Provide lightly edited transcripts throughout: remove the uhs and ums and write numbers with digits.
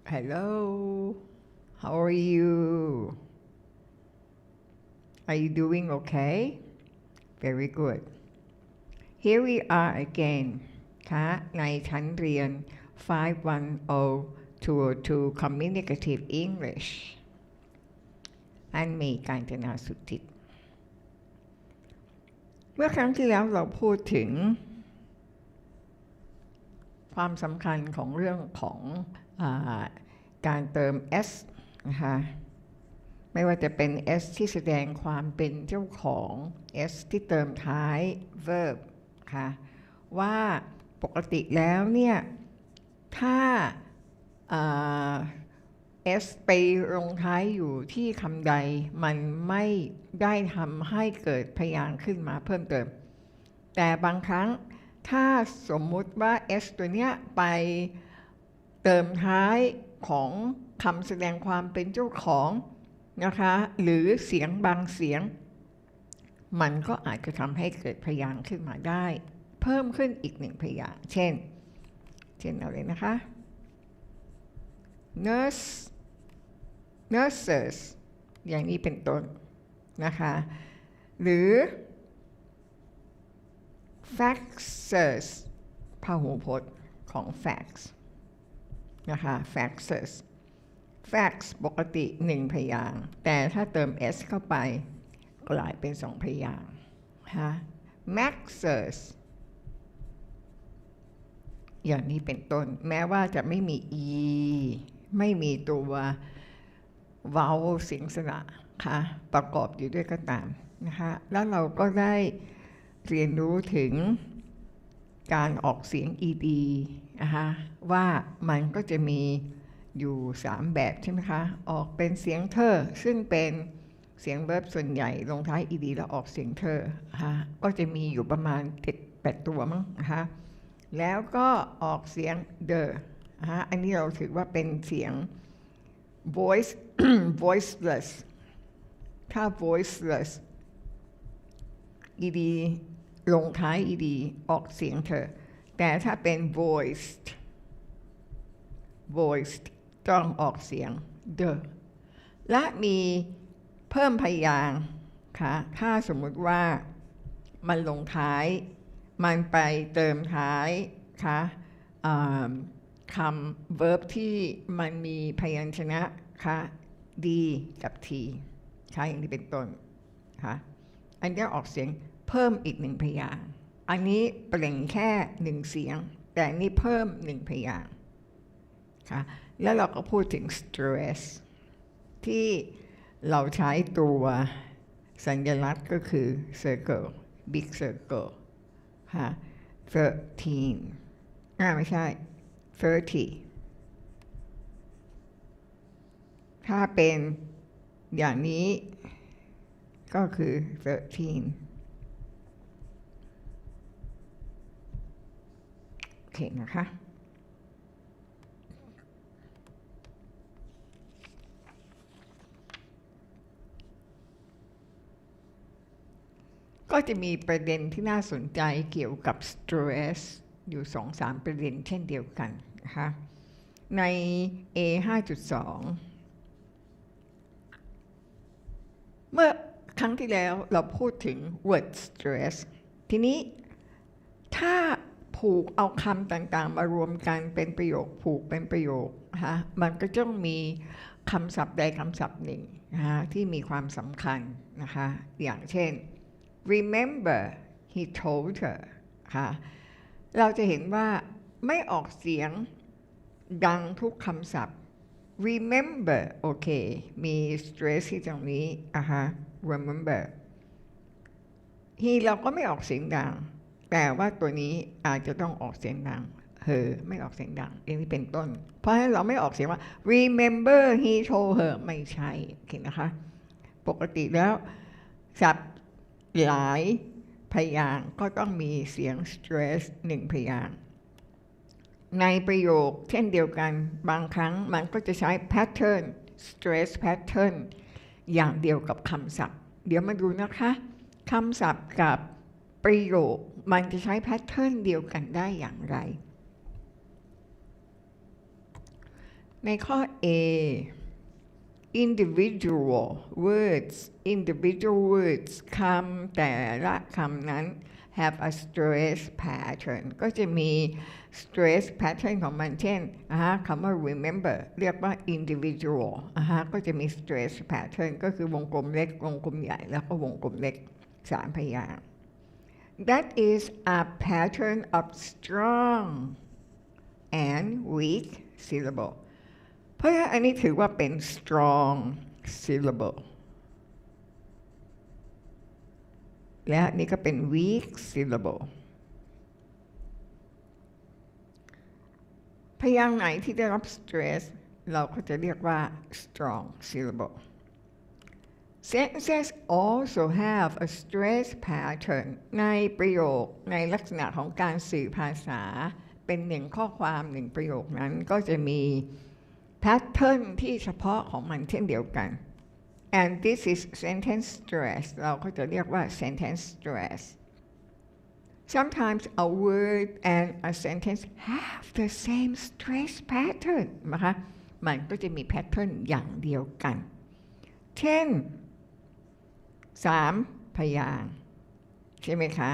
Hello, how are you? Are you doing okay? Very good. Here we are again ค่ะในชั้นเรียน 510-202 Communicative English อันมีการจนาสุทธิตเมื่อครั้งที่แล้วเราพูดถึงความสำคัญของเรื่องของการเติม s นะคะไม่ว่าจะเป็น s ที่แสดงความเป็นเจ้าของ s ที่เติมท้าย verb ค่ะว่าปกติแล้วเนี่ยถ้าs ไปลงท้ายอยู่ที่คำใดมันไม่ได้ทำให้เกิดพยางค์ขึ้นมาเพิ่มเติมแต่บางครั้งถ้าสมมุติว่า s ตัวเนี้ยไปเติมท้ายของคำแสดงความเป็นเจ้าของนะคะหรือเสียงบางเสียงมันก็อาจจะทำให้เกิดพยางค์ขึ้นมาได้เพิ่มขึ้นอีกหนึ่งพยางค์เช่นอะไรนะคะ nurses อย่างนี้เป็นต้นนะคะหรือ faxes พหูพจน์ของ fax นะคะ fax ปกติ1พยางค์แต่ถ้าเติม s เข้าไปกลายเป็น2พยางค์นะคะ maxes อย่างนี้เป็นต้นแม้ว่าจะไม่มี e ไม่มีตัว vowel เสียงสระค่ะประกอบอยู่ด้วยก็ตามนะคะแล้วเราก็ได้เรียนรู้ถึงการออกเสียง ed นะคะว่ามันก็จะมีอยู่3แบบใช่ไหมคะออกเป็นเสียงเธอซึ่งเป็นเสียง verb ส่วนใหญ่ลงท้าย ed แล้วออกเสียงเธอนะคะก็จะมีอยู่ประมาณ 7-8 ตัวมั้งนะคะแล้วก็ออกเสียง the นะคะอันนี้เราถือว่าเป็นเสียง voiceless ถ้า voiceless ed ลงท้าย ed ออกเสียงเธอแต่ถ้าเป็น voiced ต้องออกเสียง the และมีเพิ่มพยางค์ค่ะถ้าสมมุติว่ามันลงท้ายมันไปเติมท้ายค่ะคำ verb ที่มันมีพยัญชนะค่ะ d กับ t ค่ะอย่างนี้เป็นต้นค่ะอันนี้ออกเสียงเพิ่มอีก1พยางค์อันนี้เปล่งแค่1เสียงแต่นี่เพิ่ม1พยางค์ค่ะแล้วเราก็พูดถึง stress ที่เราใช้ตัวสัญลักษณ์ก็คือ circle big circle ค่ะ13ไม่ใช่30ถ้าเป็นอย่างนี้ก็คือ13โอเคนะคะก็จะมีประเด็นที่น่าสนใจเกี่ยวกับ stress อยู่ 2-3 ประเด็นเช่นเดียวกันนะคะใน A5.2 เมื่อครั้งที่แล้วเราพูดถึง word stress ทีนี้ถ้าผูกเอาคำต่างๆมารวมกันเป็นประโยคผูกเป็นประโยคนะคะมันก็ต้องมีคำศัพท์ใดคำศัพท์หนึ่งนะคะที่มีความสำคัญนะคะอย่างเช่นremember he told her ค่ะเราจะเห็นว่าไม่ออกเสียงดังทุกคำศัพท์ remember โอเคมี stress ที่ตรงนี้remember he เราก็ไม่ออกเสียงดังแต่ว่าตัวนี้อาจจะต้องออกเสียงดังher ไม่ออกเสียงดังอย่างนี้เป็นต้นเพราะฉะนั้นเราไม่ออกเสียงว่า remember he told her ไม่ใช่โอเคนะคะปกติแล้วศัพท์หลายพยางค์ก็ต้องมีเสียง stress 1พยางค์ในประโยคเช่นเดียวกันบางครั้งมันก็จะใช้ pattern stress pattern อย่างเดียวกับคำศัพท์เดี๋ยวมาดูนะคะคำศัพท์กับประโยคมันจะใช้ pattern เดียวกันได้อย่างไร ในข้อ A individual words คำแต่ละคำนั้น have a stress pattern ก็จะมี stress pattern ของมันเช่นคำว่า remember เรียกว่า individual ก็จะมี stress pattern ก็คือวงกลมเล็กวงกลมใหญ่แล้วก็วงกลมเล็ก3พยางค์ That is a pattern of strong and weak syllable เพราะฉะนั้นอันนี้ถือว่าเป็น strong syllable และนี่ก็เป็น weak syllable พยางค์ไหนที่ได้รับ stress เราก็จะเรียกว่า strong syllable Sentences also have a stress pattern ในประโยคในลักษณะของการสื่อภาษาเป็นหนึ่งข้อความหนึ่งประโยคนั้นก็จะมี pattern ที่เฉพาะของมันเช่นเดียวกัน and this is sentence stress เราก็จะเรียกว่า sentence stress Sometimes a word and a sentence have the same stress pattern นะคะมันก็จะมี pattern อย่างเดียวกันเช่น3พยางค์ใช่ไหมคะ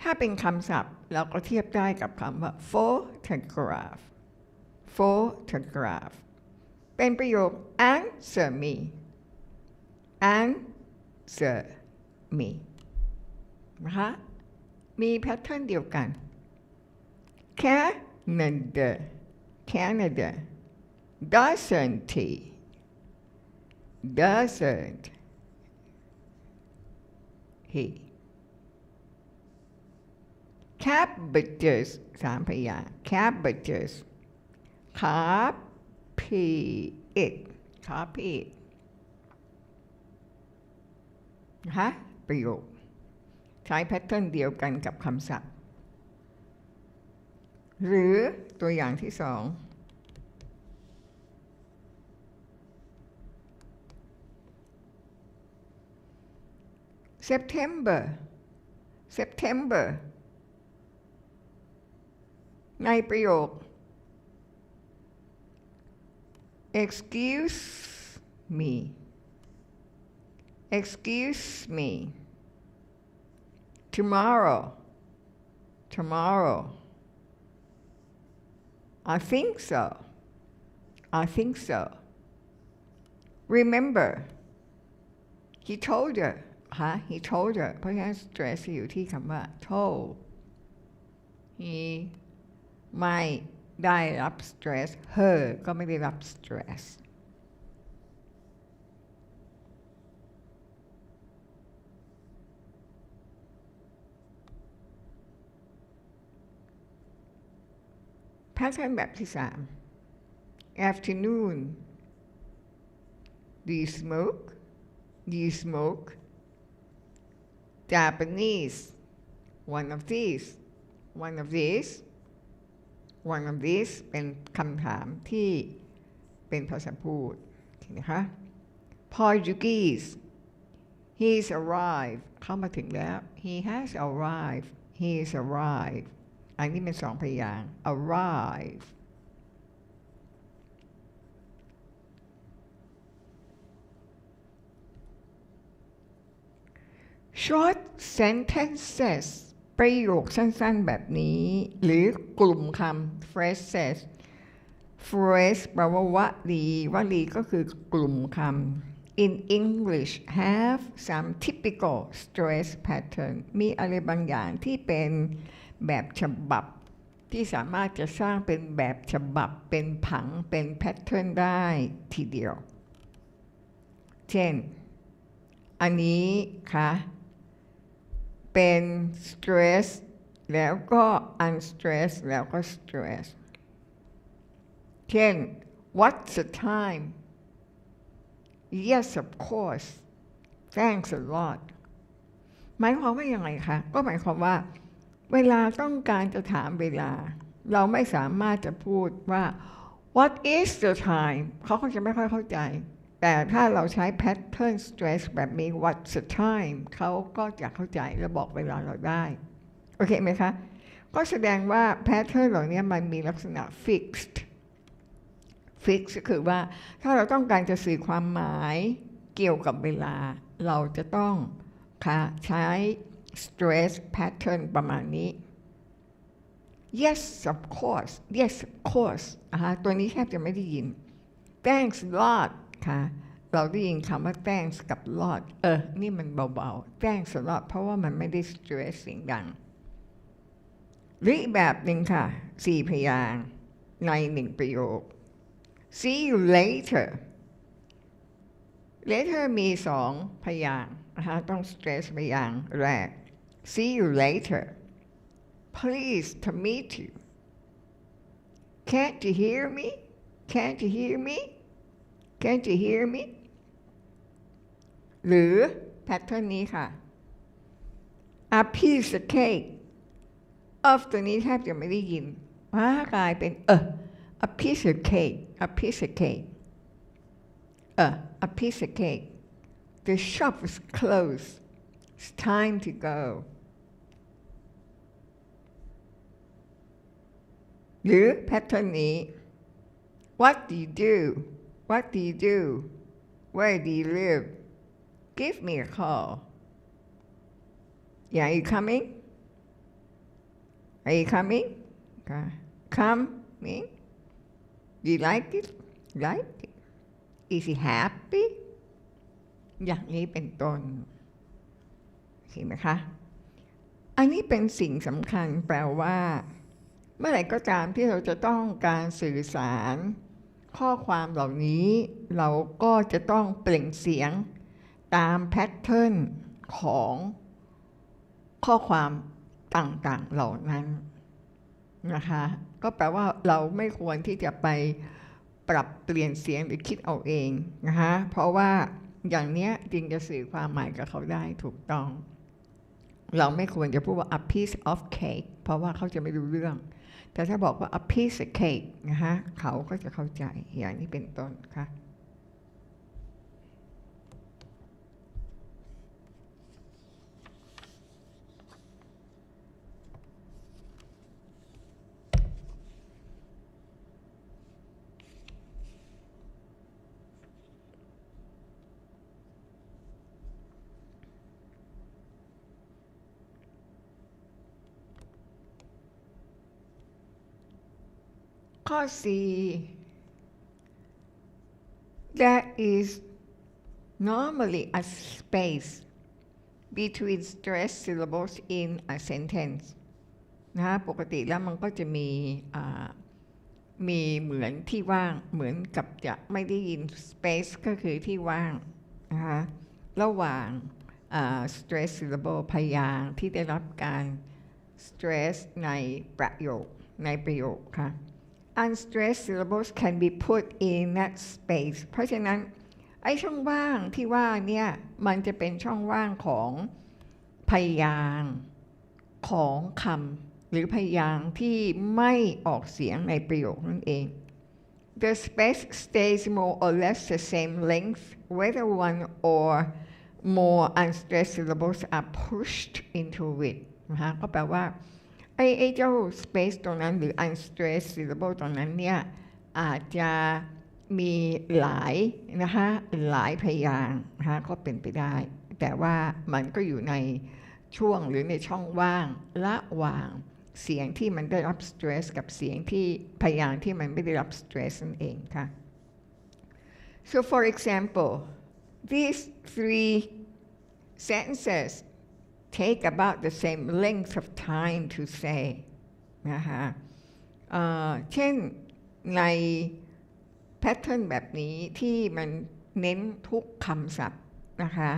ถ้าเป็นคำศัพท์เราก็เทียบได้กับคำว่า photograph เป็นประโยค answer me นะคะมีแพทเทิร์นเดียวกัน Canada doesn't he cabbages 3พยางค์ cabbages copy it นะคะประโยคใช้แพทเทิร์นเดียวกันกับคำศัพท์หรือตัวอย่างที่2September ในประโยค excuse me tomorrow I think so remember he told her he told her เพราะฉะนั้น stress อยู่ที่คำว่า told he ไม่ได้รับ stress her ก็ไม่ได้รับ stressแพทเทิร์นแบบที่3 afternoon do you smoke Japanese one of these เป็นคำถามที่เป็นภาษาพูดนะคะ Portuguese he's arrived เข้ามาถึงแล้ว he has arrivedอันนี้เป็น2พยางค์ arrive short sentences ประโยคสั้นๆแบบนี้หรือกลุ่มคำ phrases phrase แปลว่าวลีก็คือกลุ่มคำ in English have some typical stress pattern มีอะไรบางอย่างที่เป็นแบบฉบับที่สามารถจะสร้างเป็นแบบฉบับเป็นผังเป็นแพทเทิร์นได้ทีเดียวเช่นอันนี้ค่ะเป็น stress แล้วก็ unstress แล้วก็ stress เช่น what's the time yes of course thanks a lot หมายความว่ายังไงคะก็หมายความว่าเวลาต้องการจะถามเวลาเราไม่สามารถจะพูดว่า what is the time เขาก็จะไม่ค่อยเข้าใจแต่ถ้าเราใช้ pattern stress แบบมี what's the time เขาก็จะเข้าใจและบอกเวลาเราได้โอเคไหมคะก็แสดงว่า pattern เหล่านี้มันมีลักษณะ fixed fix ก็คือว่าถ้าเราต้องการจะสื่อความหมายเกี่ยวกับเวลาเราจะต้องใช้ stress pattern ประมาณนี้ yes of course yes of course ตัวนี้แทบจะไม่ได้ยิน thanks a lot ค่ะเราได้ยินคำว่า thanks กับ lot นี่มันเบาๆ thanks a lot เพราะว่ามันไม่ได้ stress เสียงดังหรืออีกแบบหนึ่งค่ะ4พยางค์ใน1ประโยค see you later later มี2พยางค์ต้อง stress พยางค์แรก see you later pleased to meet you can't you hear me can't you hear me can't you hear me หรือแพทเทิร์นนี้ค่ะ a piece of cakeตัวนี้แทบจะไม่ได้ยินกลายเป็นa piece of cake a piece of cake a piece of cake the shop is closed it's time to go หรือแพทเทิร์นนี้ what do you do what do you do where do you live give me a call yeah are you coming are you coming coming do you like it like it is he happy อย่างนี้เป็นต้นเห็นไหมคะอันนี้เป็นสิ่งสำคัญแปลว่าเมื่อไหร่ก็ตามที่เราจะต้องการสื่อสารข้อความเหล่านี้เราก็จะต้องเปล่งเสียงตามแพทเทิร์นของข้อความต่างๆเหล่านั้นนะคะก็แปลว่าเราไม่ควรที่จะไปปรับเปลี่ยนเสียงหรือคิดเอาเองนะคะเพราะว่าอย่างนี้จึงจะสื่อความหมายกับเขาได้ถูกต้องเราไม่ควรจะพูดว่า a piece of cake เพราะว่าเขาจะไม่รู้เรื่องแต่ถ้าบอกว่า a piece of cake นะคะเขาก็จะเข้าใจอย่างนี้เป็นต้นค่ะข้อ C there is normally a space between stress syllables in a sentence นะปกติแล้วมันก็จะมีเหมือนที่ว่างเหมือนกับจะไม่ได้ยิน space ก็คือที่ว่างนะคะระหว่างstress syllable พยางค์ที่ได้รับการ stress ในประโยคค่ะUnstressed syllables can be put in that space เพราะฉะนั้นไอ้ช่องว่างที่ว่าเนี่ยมันจะเป็นช่องว่างของพยางค์ของคำหรือพยางค์ที่ไม่ออกเสียงในประโยคนั่นเอง The space stays more or less the same length whether one or more unstressed syllables are pushed into it นะคะก็แปลว่าไอ้เจ้า space ตรงนั้นหรือ unstressed syllable ตรงนั้นเนี่ยอาจจะมีหลายพยางค์นะคะก็เป็นไปได้แต่ว่ามันก็อยู่ในช่วงหรือในช่องว่างระหว่างเสียงที่มันได้รับ stress กับเสียงที่พยางค์ที่มันไม่ได้รับ stress นั่นเองค่ะ So for example these 3 sentences take about the same length of time to say นะคะเช่นในแพทเทิร์นแบบนี้ที่มันเน้นทุกคำศัพท์นะคะ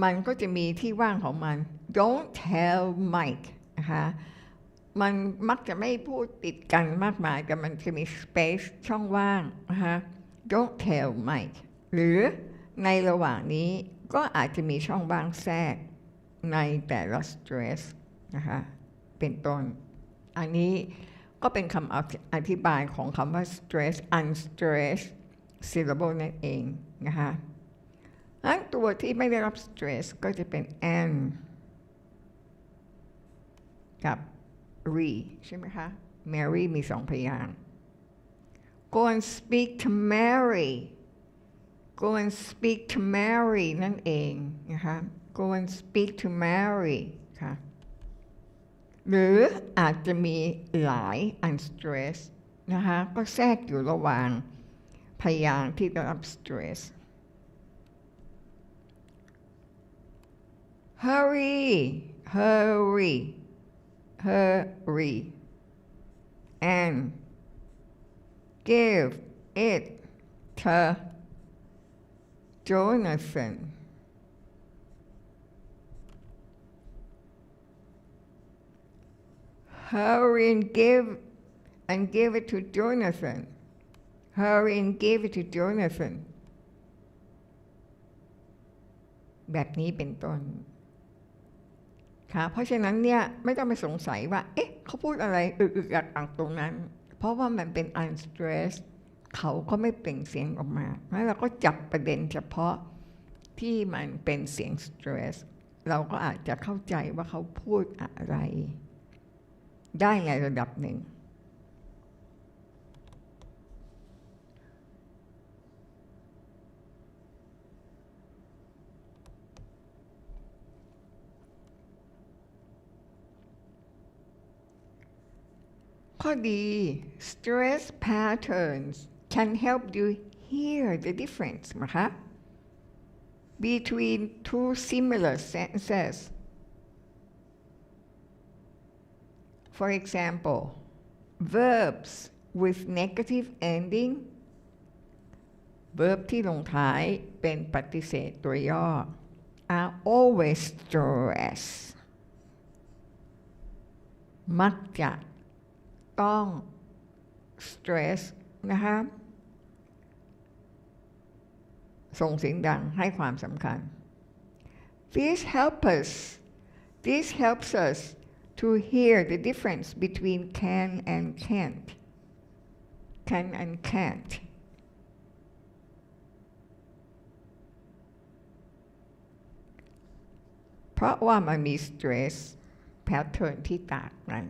มันก็จะมีที่ว่างของมัน don't tell Mike นะคะมันมักจะไม่พูดติดกันมากมายแต่มันจะมี space ช่องว่างนะคะ don't tell Mike หรือในระหว่างนี้ก็อาจจะมีช่องว่างแทรกในแต่ละ stress นะคะเป็นต้นอันนี้ก็เป็นคำอธิบายของคำว่า stress unstressed syllable นั่นเองนะคะอันตัวที่ไม่ได้รับ stress ก็จะเป็น an กับ re ใช่ไหมคะ Mary มี2พยางค์ go and speak to Mary go and speak to Mary นั่นเองนะคะ go and speak to Mary ค่ะหรืออาจจะมีหลาย unstress นะคะก็แทรกอยู่ระหว่างพยางค์ที่ได้รับ stress hurry hurry hurry and give it to Jonathan hurry and give it to Jonathan hurry and give it to Jonathan แบบนี้เป็นต้นค่ะเพราะฉะนั้นเนี่ยไม่ต้องไปสงสัยว่าเอ๊ะเขาพูดอะไรอึกๆอักๆตรงนั้นเพราะว่ามันเป็น unstressed เขาก็ไม่เปล่งเสียงออกมาแล้วเราก็จับประเด็นเฉพาะที่มันเป็นเสียง stress เราก็อาจจะเข้าใจว่าเขาพูดอะไรได้ในระดับหนึ่งข้อดี stress patterns can help you hear the difference นะคะ between two similar sentences for example verbs with negative ending verb ที่ลงท้ายเป็นปฏิเสธตัวย่อ are always stress มักจะต้อง stress นะคะส่งเสียงดังให้ความสำคัญ This helps us to hear the difference between can and can't can and can't เพราะว่ามันมี stress pattern ที่ต่างกัน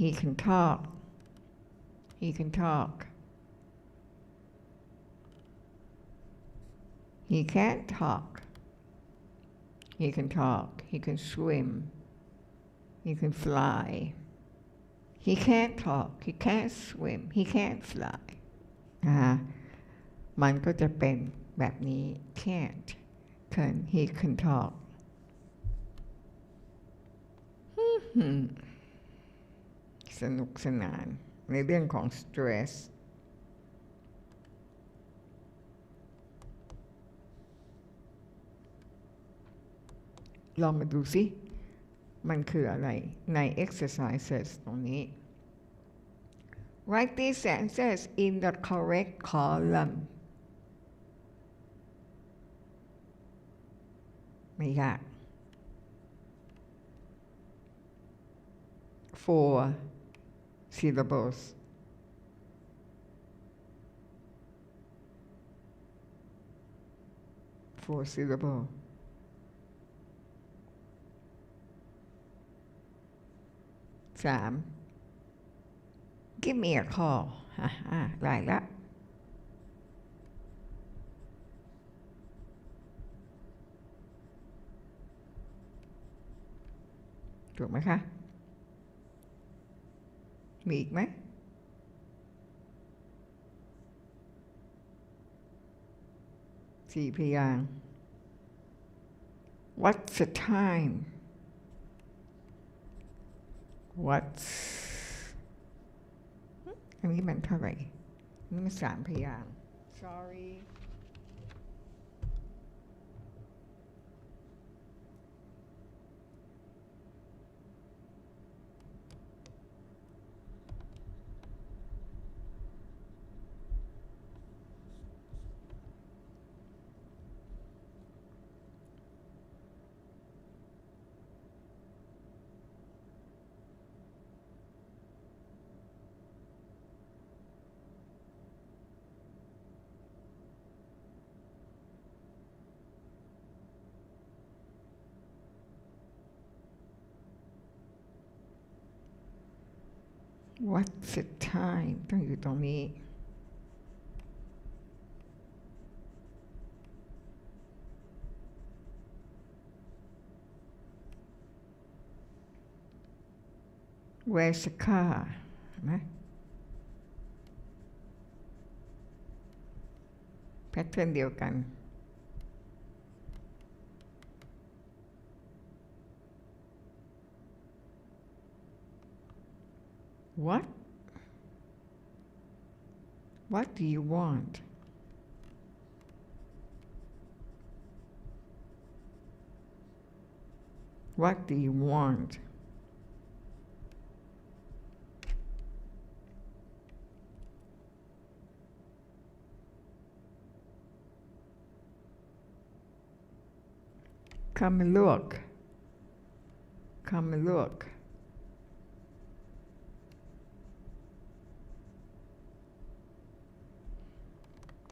He can talk. He can talk. He can't talk. He can talk. He can swim. He can fly. He can't talk. He can't swim. He can't fly. มันก็จะเป็นแบบนี้ can't can he can talk สนุกสนานในเรื่องของ stress ลองมาดูสิมันคืออะไรใน exercises ตรงนี้ Write these sentences in the correct column ไม่ยาก 4 syllables 4 syllable 3 Give me a call ได้ละถูกไหมคะมีอีกไหม4 พยางค์ What's the time What's อันนี้มันเท่าไหร่นี่มัน3 พยางค์ Sorry What's the time ต้องอยู่ตรงนี้ Where's the car นะ แพทเทิร์นเดียวกัน What? What do you want? What do you want? Come and look. Come and look.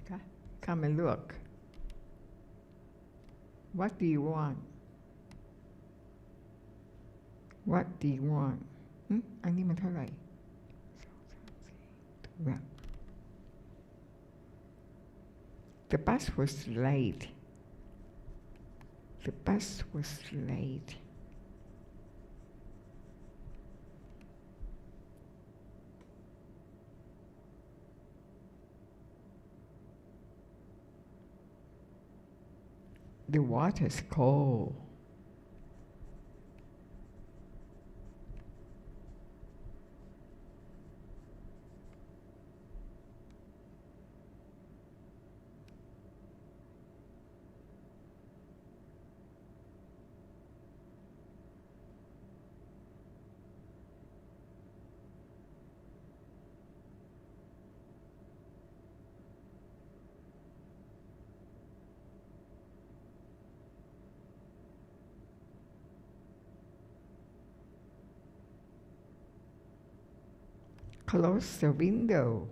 Okay. Come and look. What do you want? What do you want? อันนี้มันเท่าไหร่ The bus was late. The bus was late. The water's cold. Close the window.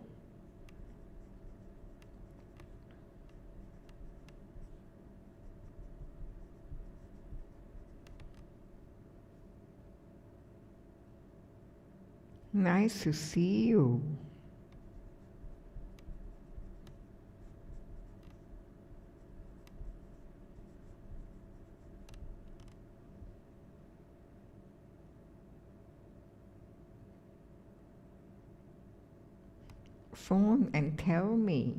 Nice to see you. Phone and tell me.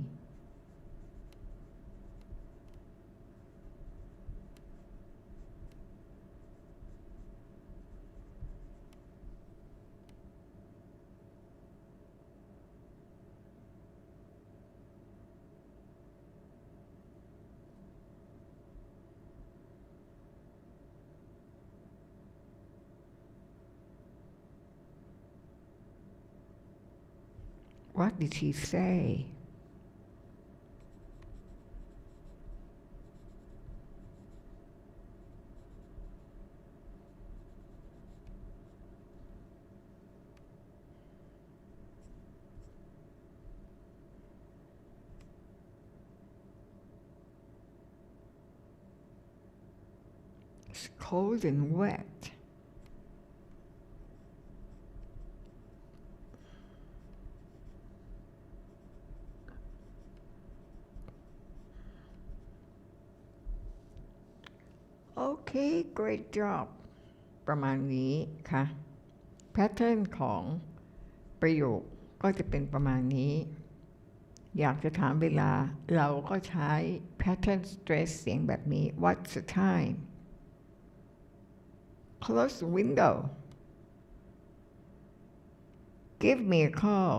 What did she say? It's cold and wet. Okay, great job ประมาณนี้ค่ะ Pattern ของประโยคก็จะเป็นประมาณนี้ อยากจะถามเวลาเราก็ใช้ Pattern stress เสียงแบบนี้ What's the time? Close the window. Give me a call.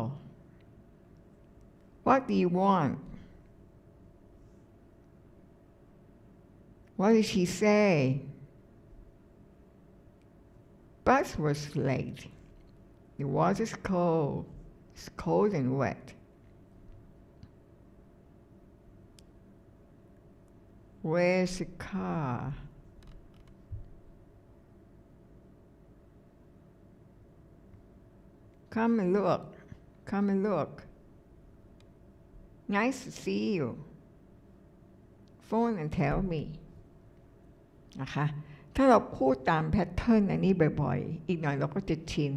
What do you want? What did she say? Bus was late. The water's cold. It's cold and wet. Where's the car? Come and look. Come and look. Nice to see you. Phone and tell me. นะคะถ้าเราพูดตามแพทเทิร์นอันนี้บ่อยๆอีกหน่อยเราก็จะชิน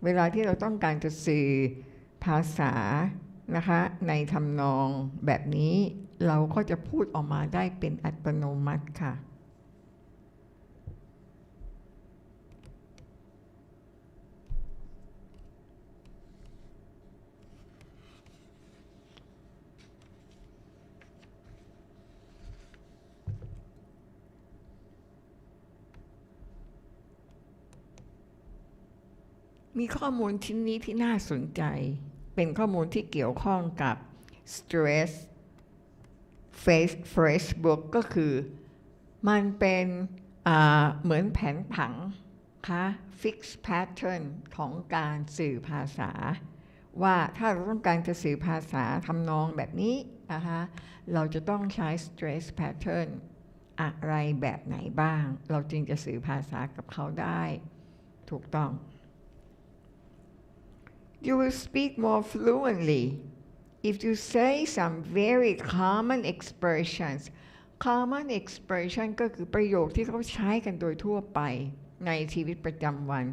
เวลาที่เราต้องการจะสื่อภาษานะคะในทำนองแบบนี้เราก็จะพูดออกมาได้เป็นอัตโนมัติค่ะมีข้อมูลชิ้นนี้ที่น่าสนใจเป็นข้อมูลที่เกี่ยวข้องกับ stress Facebook ก็คือมันเป็นเหมือนแผนผังค่ะ fix pattern ของการสื่อภาษาว่าถ้าเราต้องการจะสื่อภาษาทำนองแบบนี้นะคะเราจะต้องใช้ stress pattern อะไรแบบไหนบ้างเราจึงจะสื่อภาษากับเขาได้ถูกต้องYou will speak more fluently if you say some very common expressions. Common expression ก็คือประโยคที่เขาใช้กันโดยทั่วไปในชีวิตประจำวัน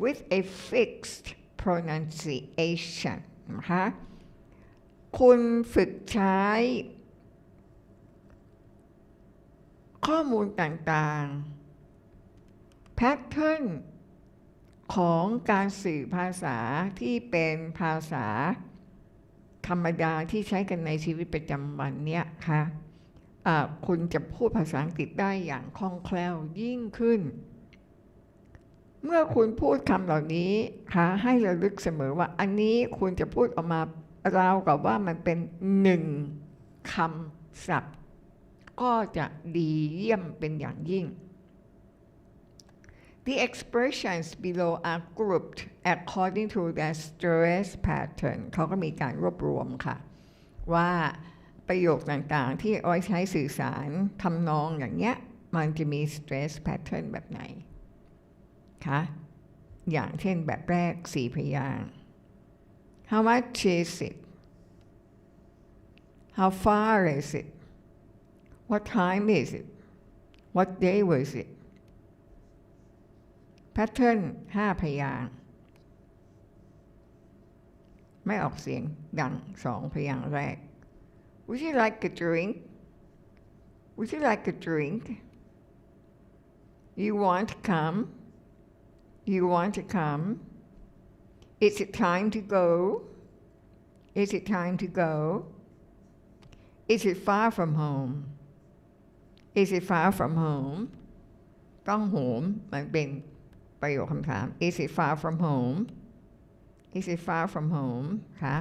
with a fixed pronunciation นะคะคุณฝึกใช้ข้อมูลต่างๆ patternของการสื่อภาษาที่เป็นภาษาธรรมดาที่ใช้กันในชีวิตประจำวันเนี่ยค่ะคุณจะพูดภาษาอังกฤษได้อย่างคล่องแคล่วยิ่งขึ้นเมื่อคุณพูดคำเหล่านี้ค่ะให้ระลึกเสมอว่าอันนี้คุณจะพูดออกมาราวกับว่ามันเป็นหนึ่งคำศัพท์ก็จะดีเยี่ยมเป็นอย่างยิ่งThe expressions below are grouped according to their stress pattern เขาก็มีการรวบรวมค่ะว่าประโยคต่างๆที่เอาไว้ใช้สื่อสารทำนองอย่างเงี้ยมันจะมี stress pattern แบบไหนคะอย่างเช่นแบบแรก4พยางค์ How much is it? How far is it? What time is it? What day was it?แพทเทิร์น5พยางค์ไม่ออกเสียงดัง2พยางค์แรก Would you like a drink? Would you like a drink? You want to come? You want to come? Is it time to go? Is it time to go? Is it far from home? Is it far from home? ต้องโหมมันเป็นประโยคคำถาม Is it far from home? Is it far from home? ค่ะ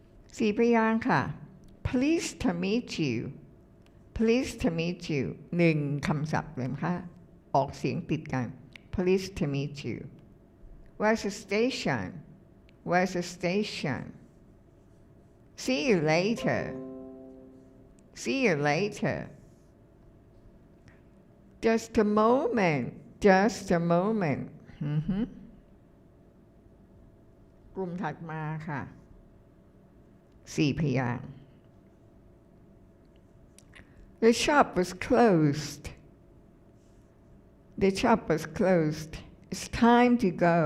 4พยางค์ค่ะ Pleased to meet you. Pleased to meet you 1คำศัพท์เลยค่ะออกเสียงติดกัน Pleased to meet you. Where's the station? Where's the station? See you later. See you later. Just a moment.Just a moment กลุ่มถัดมาค่ะ4พยางค์ The shop was closed. The shop was closed. It's time to go.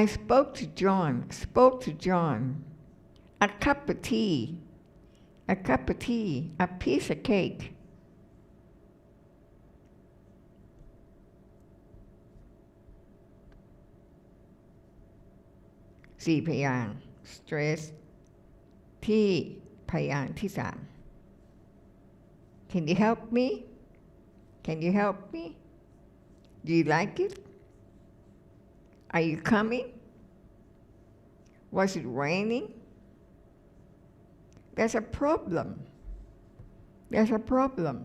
I spoke to John. A cup of tea. A piece of cake.4พยางค์ stress ที่พยางค์ที่3 Can you help me? Can you help me? Do you like it? Are you coming? Was it raining? There's a problem. There's a problem.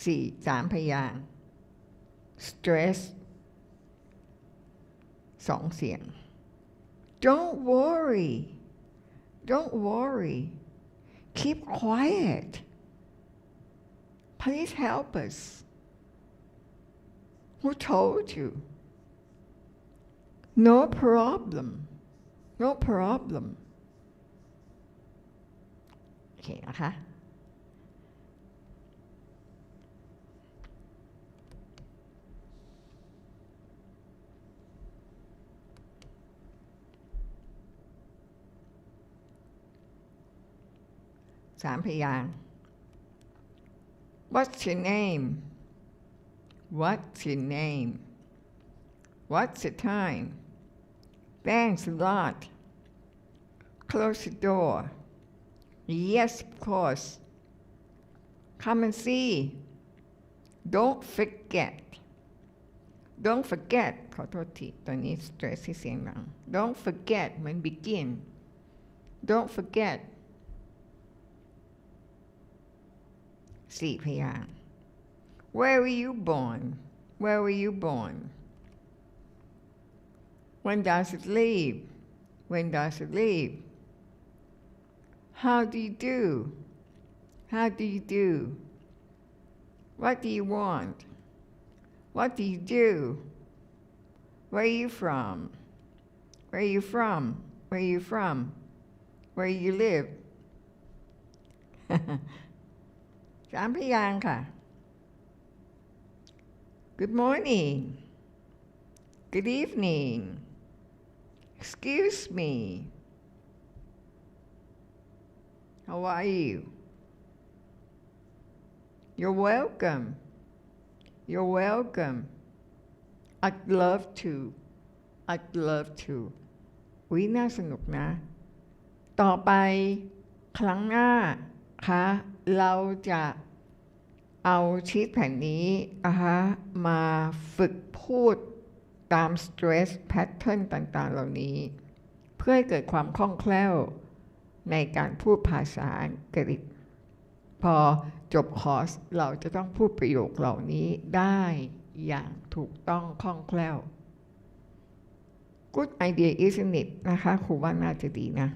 3พยางค์ stress 2เสียง Don't worry. Keep quiet. Please help us. Who told you? No problem. โอเคนะคะ 3 พยางค์ What's your name What's your name What's the time Thanks a lot Close the door Yes of course Come and see Don't forget Don't forget ขอโทษทีตอนนี้ stress ที่เสียงดัง Don't forget มัน begin Don't forget 4 พยางค์ Where were you born Where were you born When does it leave When does it leave How do you do How do you do What do you want What do you do Where are you from Where are you from Where are you from Where you live 3 พยางค์ค่ะ Good morning Good evening Excuse me How are you You're welcome You're welcome I'd love to I'd love to อุ๊ยน่าสนุกนะต่อไปครั้งหน้าค่ะเราจะเอาชีทแผ่นนี้นะคะมาฝึกพูดตาม stress pattern ต่างๆเหล่านี้เพื่อให้เกิดความคล่องแคล่วในการพูดภาษาอังกฤษพอจบคอร์สเราจะต้องพูดประโยคเหล่านี้ได้อย่างถูกต้องคล่องแคล่ว Good idea isn't it นะคะครูว่าน่าจะดีนะ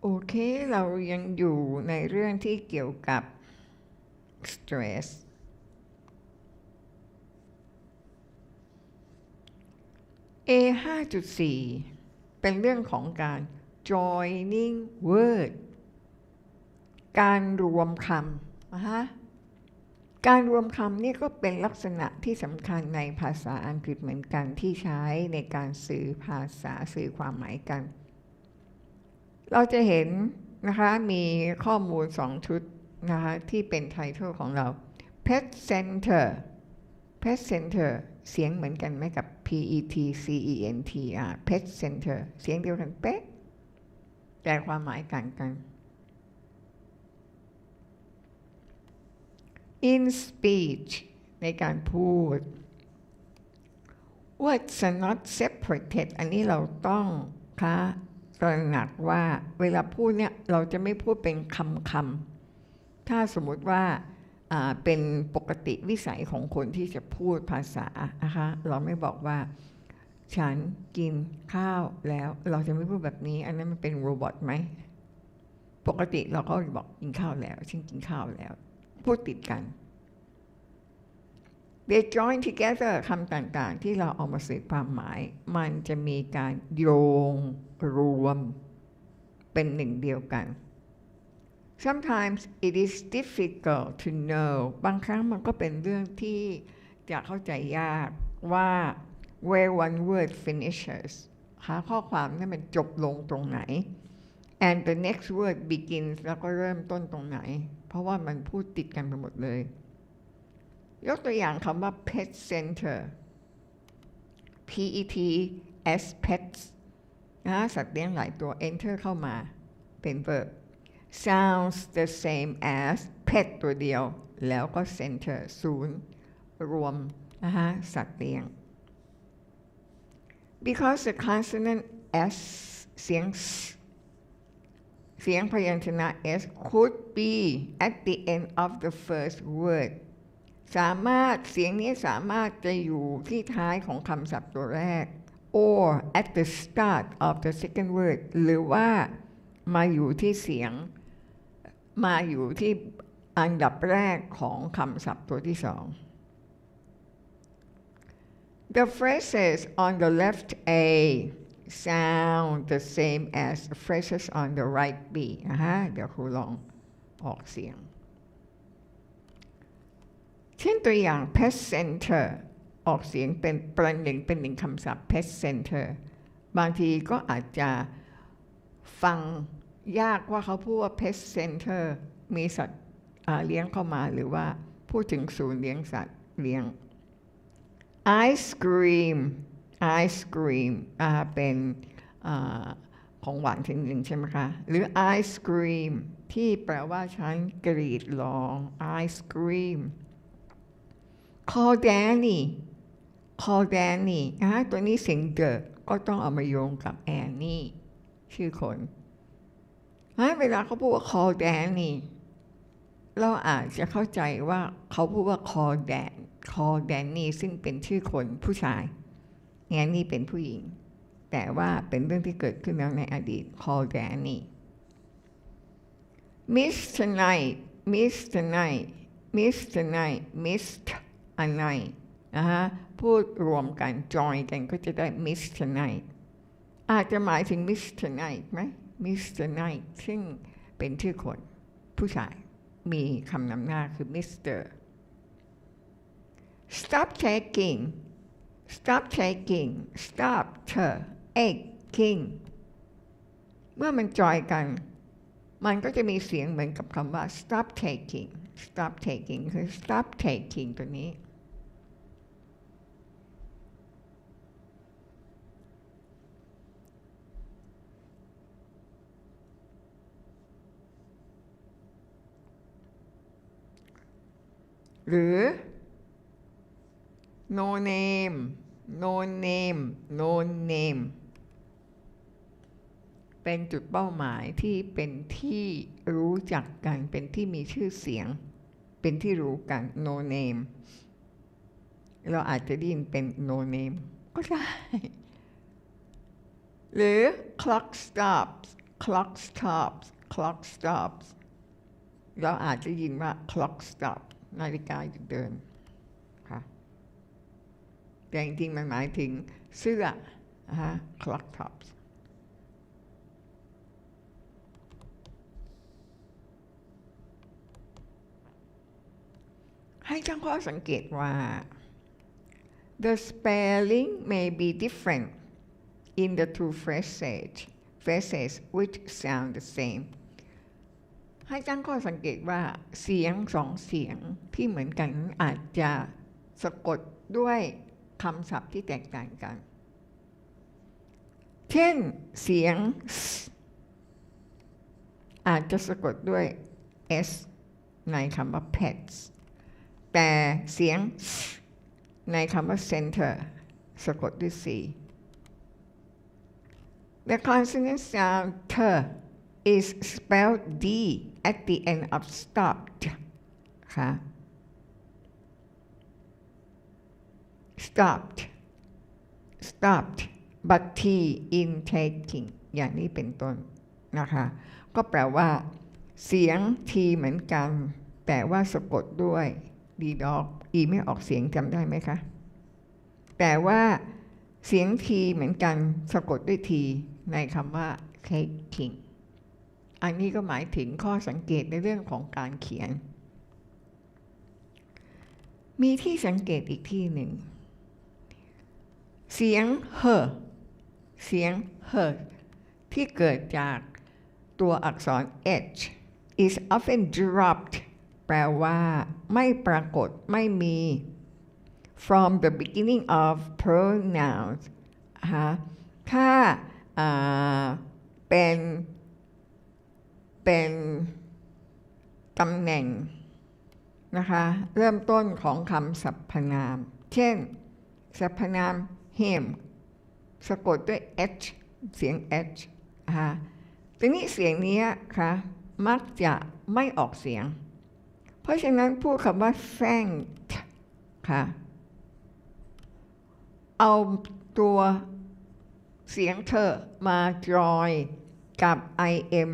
โอเคเรายังอยู่ในเรื่องที่เกี่ยวกับ stress A5.4 เป็นเรื่องของการ joining word การรวมคำนะคะการรวมคำนี่ก็เป็นลักษณะที่สำคัญในภาษาอังกฤษเหมือนกันที่ใช้ในการสื่อภาษาสื่อความหมายกันเราจะเห็นนะคะมีข้อมูล2ชุดนะคะที่เป็นไททลของเรา Pet Center Pet Center เสียงเหมือนกันไหมกับ PETCENTR Pet Center เสียงเดียวกันเป๊ะแต่ความหมายต่างกัน In speech ในการพูด Words are not separated อันนี้เราต้องตระหนักว่าเวลาพูดเนี่ยเราจะไม่พูดเป็นคำถ้าสมมุติว่าเป็นปกติวิสัยของคนที่จะพูดภาษานะคะเราไม่บอกว่าฉันกินข้าวแล้วเราจะไม่พูดแบบนี้อันนั้นมันเป็นโรบอทไหมปกติเราก็บอกกินข้าวแล้วฉันกินข้าวแล้วพูดติดกัน They join together คำต่างๆที่เราเอามาสื่อความหมายมันจะมีการโยงรวมเป็นหนึ่งเดียวกัน Sometimes it is difficult to know บางครั้งมันก็เป็นเรื่องที่จะเข้าใจยากว่า where one word finishes ข้อความนั้นมันจบลงตรงไหน and the next word begins แล้วก็เริ่มต้นตรงไหนเพราะว่ามันพูดติดกันไปหมดเลยยกตัวอย่างคำว่า pet center PETS pets สัตว์เลี้ยงหลายตัว enter เข้ามาเป็น verb sounds the same as pet ตัวเดียวแล้วก็ center ศูนย์รวมสัตว์เลี้ยง because the consonant s เสียง s เสียงพยัญชนะ s could be at the end of the first word เสียงนี้สามารถจะอยู่ที่ท้ายของคำศัพท์ตัวแรก or at the start of the second word หรือว่ามาอยู่ที่อันดับแรกของคำศัพท์ตัวที่สอง The phrases on the left A sound the same as the phrases on the right B เดี๋ยวครูลองออกเสียงเช่นตัวอย่าง pet center ออกเสียงเป็นประหนึ่งเป็นหนึ่งคำศัพท์ pet center บางทีก็อาจจะฟังยากว่าเขาพูดว่า pet center มีสัตว์เลี้ยงเข้ามาหรือว่าพูดถึงศูนย์เลี้ยงสัตว์เลี้ยง ice cream เป็นของหวานชนิดหนึ่งใช่ไหมคะหรือ ice cream ที่แปลว่าฉันกรีดร้อง ice cream call Danny ตัวนี้เสียง the ก็ต้องเอามาโยงกับ Annie ชื่อคนเวลาเขาพูดว่า call Danny เราอาจจะเข้าใจว่าเขาพูดว่า call Danny ซึ่งเป็นชื่อคนผู้ชายAnnie เป็นผู้หญิงแต่ว่าเป็นเรื่องที่เกิดขึ้นแล้วในอดีต call Danny Mr. Night พูดรวมกัน join กันก็จะได้ Mr. Night อาจจะหมายถึง Mr. Night ไหม Mr. Night ซึ่งเป็นชื่อคนผู้ชายมีคำนำหน้าคือ Mr. Stop taking เมื่อมันจอยกันมันก็จะมีเสียงเหมือนกับคำว่า stop taking คือ stop taking ตัวนี้หรือ no name เป็นจุดเป้าหมายที่เป็นที่รู้จักกันเป็นที่มีชื่อเสียงเป็นที่รู้กัน no name เราอาจจะได้ยินเป็น no name ก็ได้หรือ clock stops เราอาจจะยินว่า clock stop นาฬิกาหยุดเดินค่ะแต่จริงๆมันหมายถึงเสื้อclock topsให้ตั้งข้อสังเกตว่า the spelling may be different in the two phrases which sound the same ให้ตั้งข้อสังเกตว่าเสียงสองเสียงที่เหมือนกันอาจจะสะกดด้วยคำศัพท์ที่แตกต่างกันเช่นเสียง s อาจจะสะกดด้วย s ในคำว่า pets แต่เสียง s ในคำว่า center สะกดด้วย c The consonant sound t is spelled d at the end of stopped ค่ะ stopped but t in taking อย่างนี้เป็นต้นนะคะก็แปลว่าเสียง t เหมือนกันแต่ว่าสะกดด้วย d dog e ไม่ออกเสียงจำได้ไหมคะแต่ว่าเสียง t เหมือนกันสะกดด้วย t ในคำว่า taking อันนี้ก็หมายถึงข้อสังเกตในเรื่องของการเขียนมีที่สังเกตอีกที่หนึ่งเสียง her ที่เกิดจากตัวอักษร h is often dropped แปลว่าไม่ปรากฏไม่มี from the beginning of pronouns ถ้าเป็นตำแหน่งนะคะเริ่มต้นของคำสรรพนามเช่นสรรพนาม him สะกดด้วย h เสียง h ทีนี้เสียงนี้ค่ะมักจะไม่ออกเสียงเพราะฉะนั้นพูดคำว่า thank ค่ะเอาตัวเสียงเธอมาจอยกับ im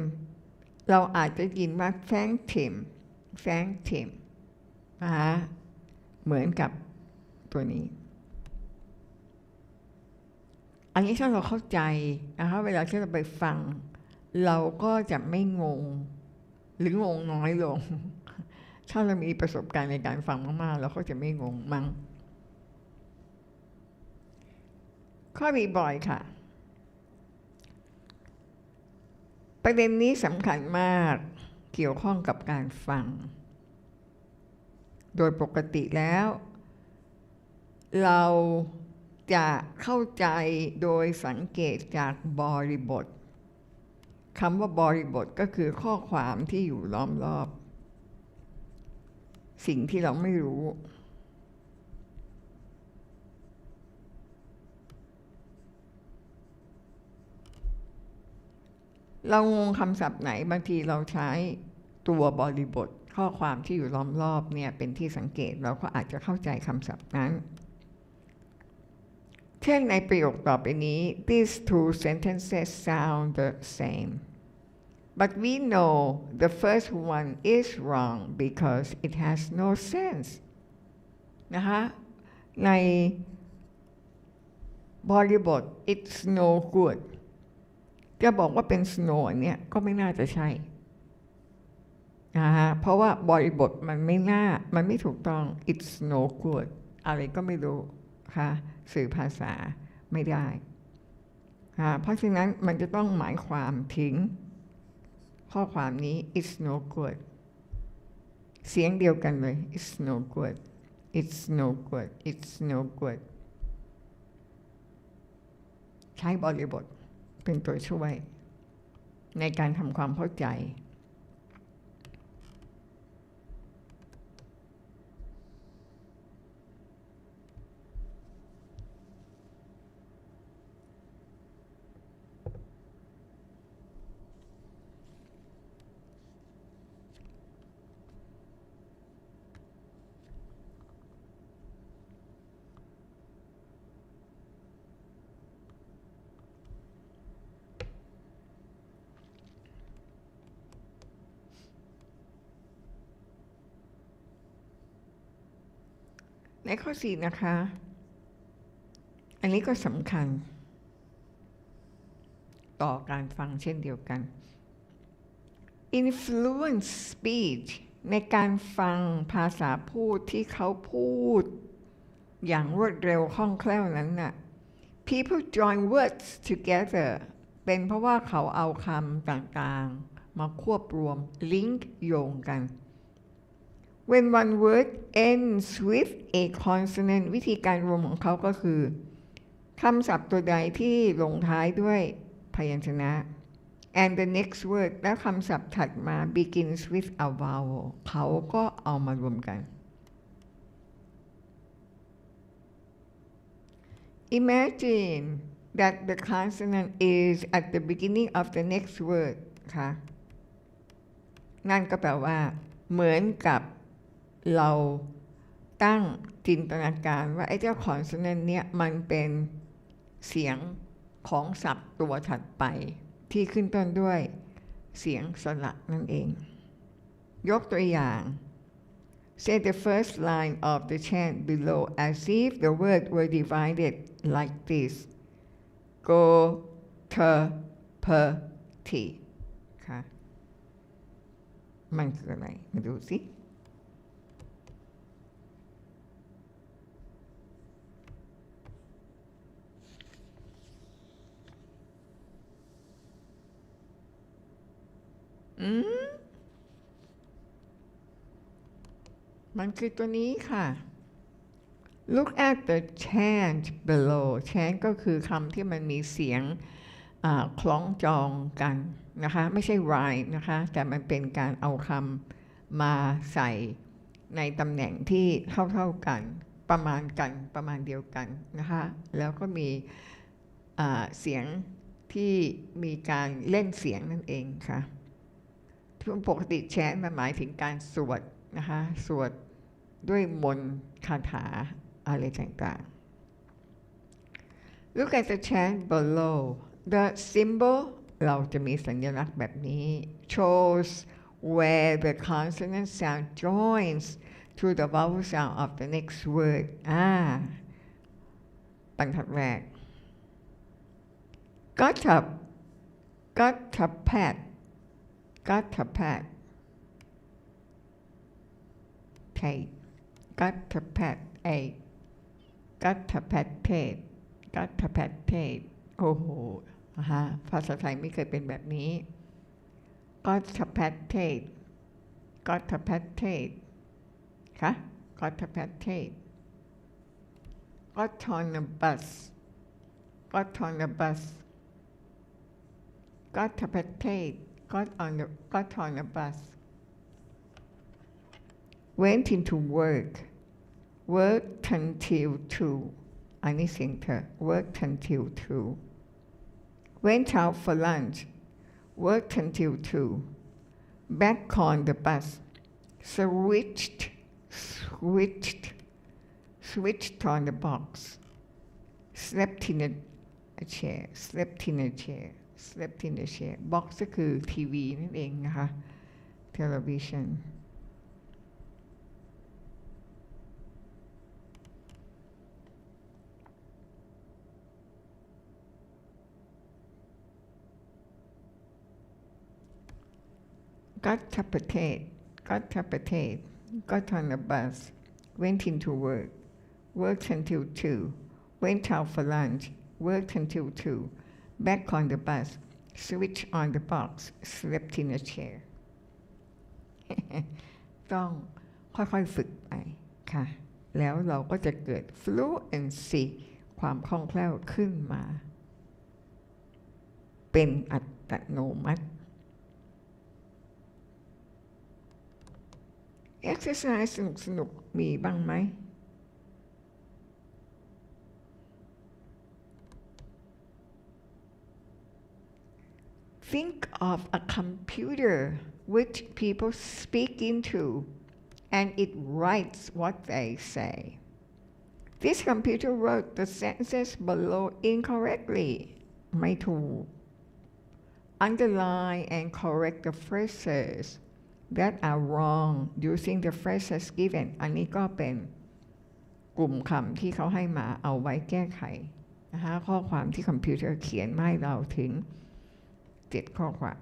เราอาจจะยินว่า thank him นะคะเหมือนกับตัวนี้อันนี้ถ้าเราเข้าใจนะคะเวลาที่เราไปฟังเราก็จะไม่งงหรืองงน้อยลงถ้าเรามีประสบการณ์ในการฟังมากๆเราก็จะไม่งงมั้งข้อมีบ่อยค่ะประเด็นนี้สำคัญมากเกี่ยวข้องกับการฟังโดยปกติแล้วเราจะเข้าใจโดยสังเกตจากบริบทคำว่าบริบทก็คือข้อความที่อยู่ล้อมรอบสิ่งที่เราไม่รู้เรางงคำศัพท์ไหนบางทีเราใช้ตัวบริบทข้อความที่อยู่ล้อมรอบเนี่ยเป็นที่สังเกตเราก็อาจจะเข้าใจคำศัพท์นั้นเช่นในประโยคต่อไปนี้ These two sentences sound the same but we know the first one is wrong because it has no sense นะคะในบริบท it's no good จะบอกว่าเป็น snow เนี่ยก็ไม่น่าจะใช่นะคะเพราะว่าบริบทมันไม่ถูกต้อง it's no good อะไรก็ไม่รู้ค่ะสื่อภาษาไม่ได้เพราะฉะนั้นมันจะต้องหมายความถึงข้อความนี้ it's no good เสียงเดียวกันเลย it's no good it's no good it's no good ใช้บริบทเป็นตัวช่วยในการทำความเข้าใจในข้อ4นะคะอันนี้ก็สำคัญต่อการฟังเช่นเดียวกัน influence speech ในการฟังภาษาพูดที่เขาพูดอย่างรวดเร็วคล่องแคล่วนั้นน่ะ people join words together เป็นเพราะว่าเขาเอาคำต่างๆมาควบรวมลิงก์โยงกันWhen one word ends with a consonant วิธีการรวมของเขาก็คือคำศัพท์ตัวใดที่ลงท้ายด้วยพยัญชนะ and the next word แล้วคำศัพท์ถัดมา begins with a vowel เขาก็เอามารวมกัน Imagine that the consonant is at the beginning of the next word ค่ะนั่นก็แปลว่าเหมือนกับเราตั้งจินตนาการว่าไอ้เจ้า consonant เนี่ยมันเป็นเสียงของศัพท์ตัวถัดไปที่ขึ้นต้นด้วยเสียงสระนั่นเองยกตัวอย่าง Say the first line of the chant below as if the words were divided like this go to per t ค่ะมันคืออะไรมาดูสิมันคือตัวนี้ค่ะ Look at the chant below chant ก็คือคำที่มันมีเสียงคล้องจองกันนะคะไม่ใช่ rhyme นะคะแต่มันเป็นการเอาคำมาใส่ในตำแหน่งที่เท่ากันประมาณเดียวกันนะคะแล้วก็มีเสียง ที่มีการเล่นเสียงนั่นเองค่ะปกติแชนมันหมายถึงการสวดนะคะสวดด้วยมนต์คาถาอะไรต่างๆ Look at the chant below the symbol เราจะมีสัญลักษณ์แบบนี้ shows where the consonant sound joins to the vowel sound of the next word บรรทัดแรก got up pat tape got to pat a got to pat tape got to pat tape โอ้โหภาษาไทยไม่เคยเป็นแบบนี้ got to pat tape got to pat tape ค่ะ got to pat tape got on the bus got on the bus got to pat tape got on the bus went into worked until 2 อันนี้เสียงเธอ worked until 2 went out for lunch worked until 2 back on the bus switched on the box slept in a chair box ก็คือทีวีนั่นเองนะคะ television got up a tape got on the bus went into worked until 2 went out for lunch worked until 2 back on the bus switched on the box slept in a chair ต้องค่อยๆฝึกไปค่ะแล้วเราก็จะเกิด fluency ความคล่องแคล่วขึ้นมาเป็นอัตโนมัติ exercise สนุกมีบ้างไหม Think of a computer which people speak into and it writes what they say. This computer wrote the sentences below incorrectly. ไม่ถูก Underline and correct the phrases that are wrong using the phrases given อันนี้ก็เป็นกลุ่มคำที่เขาให้มาเอาไว้แก้ไขนะคะข้อความที่คอมพิวเตอร์เขียนมาให้เราถึง7 ข้อความ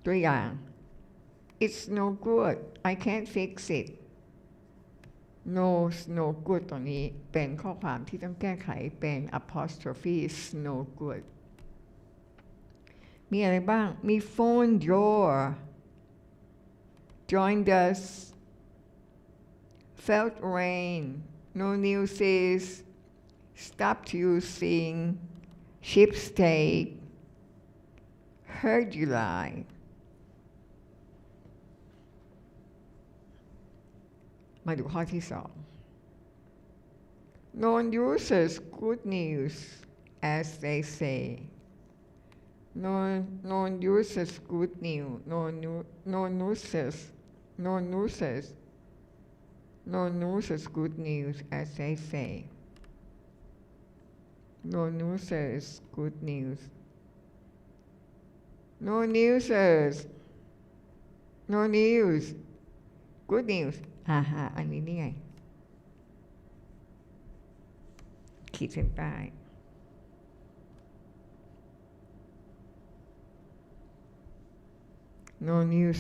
ตัวอย่าง It's no good I can't fix it no good ตรงนี้เป็นข้อความที่ต้องแก้ไขเป็น apostrophe no good มีอะไรบ้างมี phone drawer joined us felt rain no news is stopped using ship stayed heard you lie มาดูข้อที่ 2 No one uses good news as they say no one uses good news no uses good news as they say no uses good news no news good news อันนี้นี่ไงขีดเส้นใต้ no news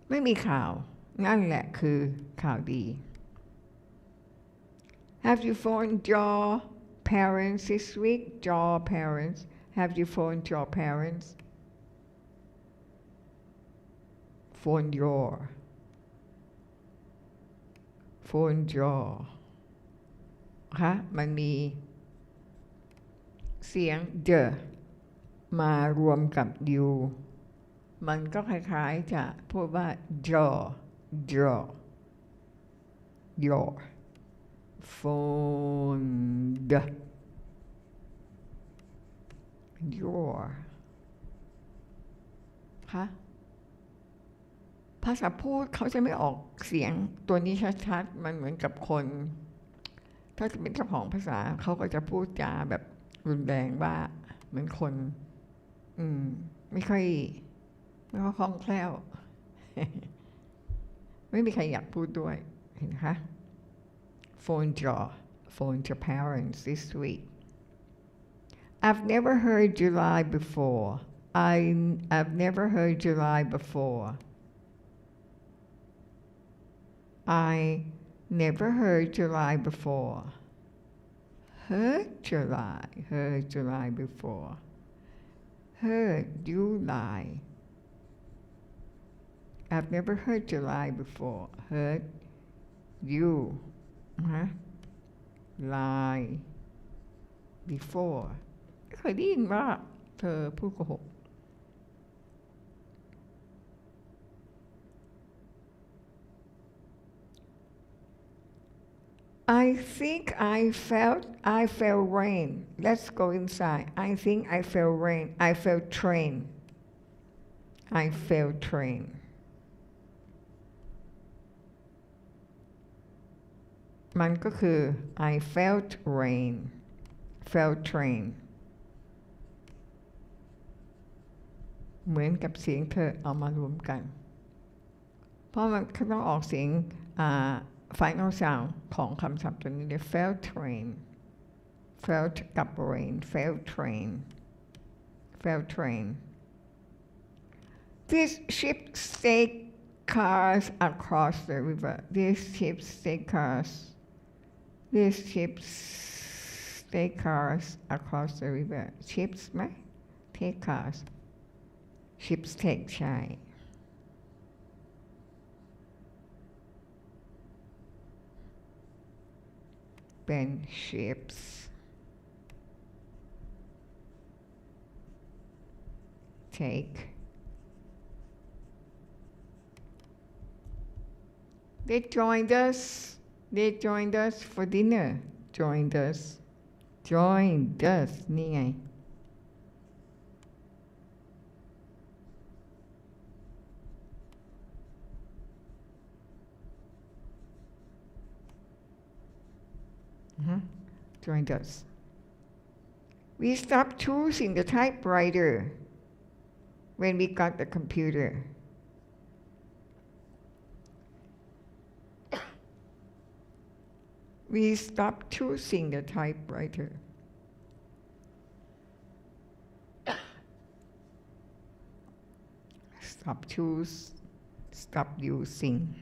ไม่มีข่าวนั่นแหละคือข่าวดี Have you phoned your parents this week? Your parents. Have you phoned your parents? Phone your.มันมีเสียง the มารวมกับ you มันก็คล้ายๆจะพูดว่า draw your phone your คะภาษาพูดเขาจะไม่ออกเสียงตัวนี้ชัดๆมันเหมือนกับคนถ้าจะเป็นเจ้าของภาษาเขาก็จะพูดจาแบบรุนแรงว่าเหมือนคนไม่ค่อยคล่องแคล่ว ไม่มีใครอยากพูดด้วยเห็นไหมคะ phone to parents this week I've never heard July before I've never heard July before I never heard July before heard July before heard July I've never heard July before heard you lie before เคยได้ยินว่าเธอพูดโกหกI think I felt rain. Let's go inside. I think I felt rain. I felt train. I felt train. มันก็คือ I felt rain. Felt train. เหมือนกับเสียงเธอเอามารวมกันเพราะมันต้องออกเสียงfinal sound ของคำศัพท์ตัวนี้เลย felt train felt กับ rain felt train This ship stay cars across the river This ship stay cars across the river ships ไหม take cars ships take ใช่เป็น ships take they joined us for dinner joined us นี่ไงjoined us. We stopped choosing the typewriter when we got the computer. We stopped choosing the typewriter. Stop using.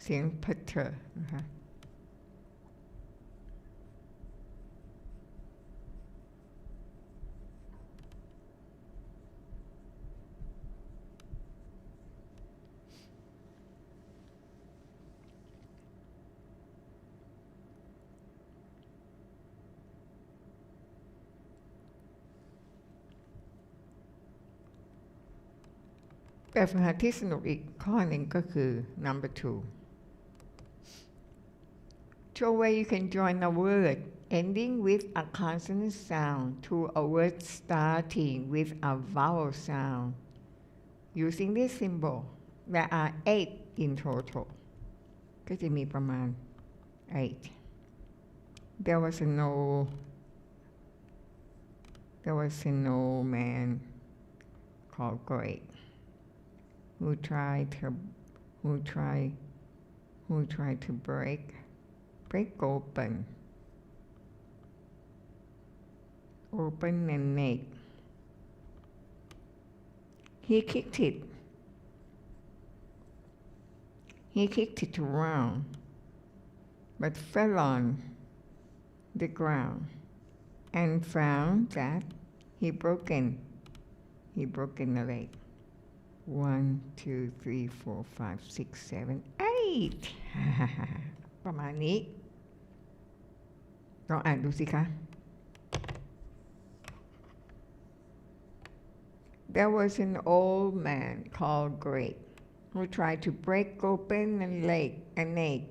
เสียงพัดเถอนะคะแบบฝึกหัดที่สนุกอีกข้อหนึ่งก็คือ number 2 So where you can join a word ending with a consonant sound to a word starting with a vowel sound using this symbol there are 8 in total ก็จะมีประมาณ 8 There was a man called Great who tried to break open and neck. He kicked it around, but fell on the ground and found that he broken a leg. 1, 2, 3, 4, 5, 6, 7, 8 ประมาณนี้ลองอ่านดูสิคะ There was an old man called Greg who tried to break open an egg.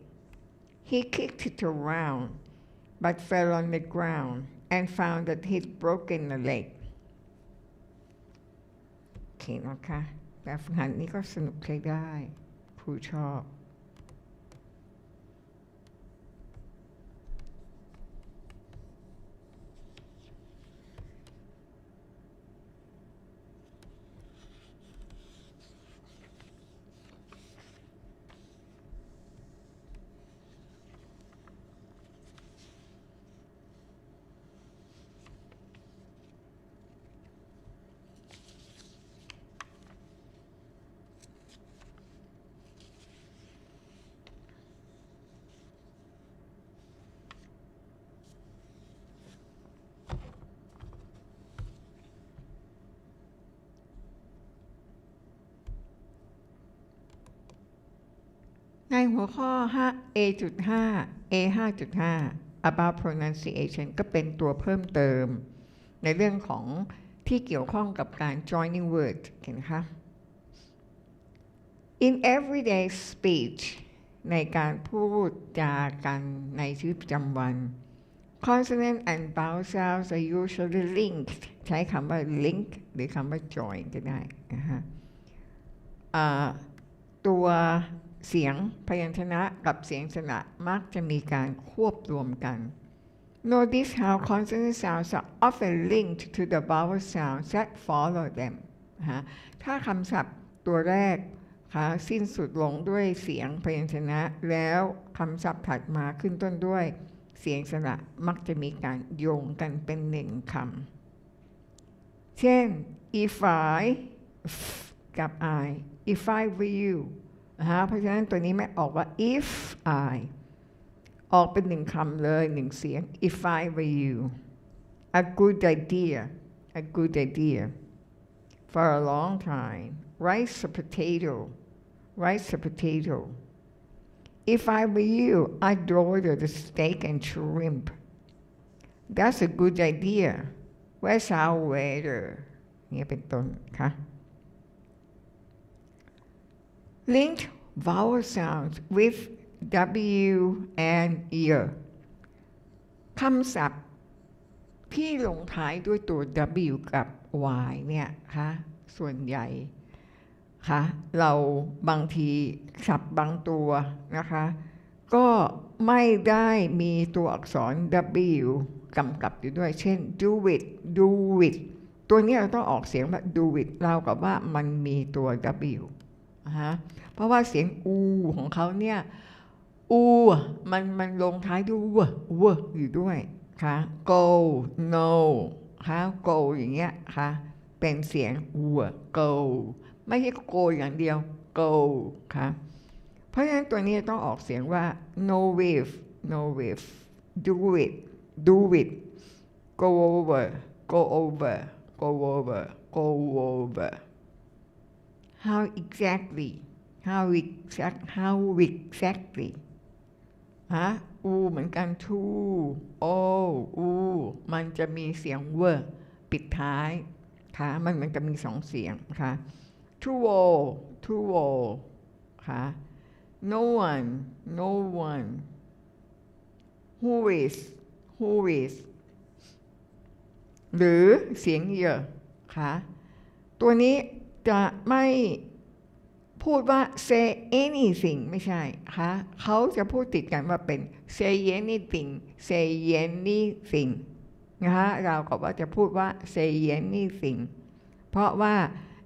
He kicked it around, but fell on the ground and found that he'd broken the leg. โอเคนะคะแบบฝึกหัดนี้ก็สนุกใช้ได้ครูชอบ ในหัวข้อ A.5 about pronunciation ก็เป็นตัวเพิ่มเติมในเรื่องของที่เกี่ยวข้องกับการ joining word เห็นไหมคะ In everyday speech ในการพูดจากันในชีวิตประจำวัน consonant and vowel sounds are usually linked ใช้คำว่า link หรือคำว่า join ก็ได้นะคะตัวเสียงพยัญชนะกับเสียงสระมักจะมีการควบรวมกัน Notice how consonant sounds are often linked to the vowel sounds that follow them ถ้าคำศัพท์ตัวแรกสิ้นสุดลงด้วยเสียงพยัญชนะแล้วคำศัพท์ถัดมาขึ้นต้นด้วยเสียงสระมักจะมีการโยงกันเป็นหนึ่งคำเช่น if I กับ if I were youเพราะฉะนั้นตัวนี้ไม่ออกว่า if I ออกเป็นหนึ่งคำเลยหนึ่งเสียง if I were you a good idea for a long time rice a potato if I were you I'd order the steak and shrimp that's a good idea where's our waiter นี่เป็นต้นค่ะLinked vowel sounds with W and Y คำศัพท์ที่ลงท้ายด้วยตัว W กับ Y เนี่ยค่ะส่วนใหญ่ค่ะเราบางทีศัพท์บางตัวนะคะก็ไม่ได้มีตัวอักษร W กำกับอยู่ด้วยเช่น do it ตัวนี้เราต้องออกเสียงแบบ do it เรากับว่ามันมีตัว Wเพราะว่าเสียงอูของเขาเนี่ยอูมันลงท้ายด้วยวอยู่ด้วยค่ะ go no ค่ะ go อย่างเงี้ยค่ะเป็นเสียงว go ไม่ใช่ go อย่างเดียว go ค่ะเพราะฉะนั้นตัวนี้ต้องออกเสียงว่า no with do it go over How exactly อูเหมือนกัน to อูมันจะมีเสียงเวอร์ปิดท้ายค่ะมันเหมือนกับมีสองเสียงค่ะ toค่ะ no one who is หรือเสียงเยอะค่ะตัวนี้จะไม่พูดว่า say anything ไม่ใช่ค่ะเขาจะพูดติดกันว่าเป็น say anything นะคะเราก็ว่าจะพูดว่า say anything เพราะว่า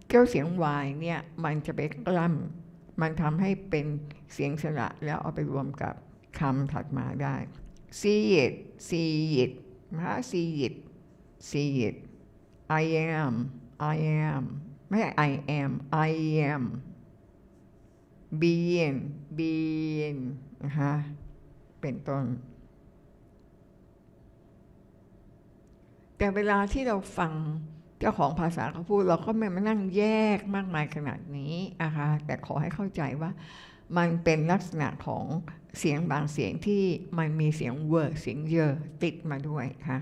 เจ้าเสียง y เนี่ยมันจะไปกล้ำมันทำให้เป็นเสียงสระแล้วเอาไปรวมกับคำถัดมาได้ see it นะคะ see it I am ไม่ใช่ I am being นะคะเป็นต้นแต่เวลาที่เราฟังเจ้าของภาษาเขาพูดเราก็ไม่มานั่งแยกมากมายขนาดนี้นะคะแต่ขอให้เข้าใจว่ามันเป็นลักษณะของเสียงบางเสียงที่มันมีเสียงเวอร์เสียงเยอะติดมาด้วยค่ะ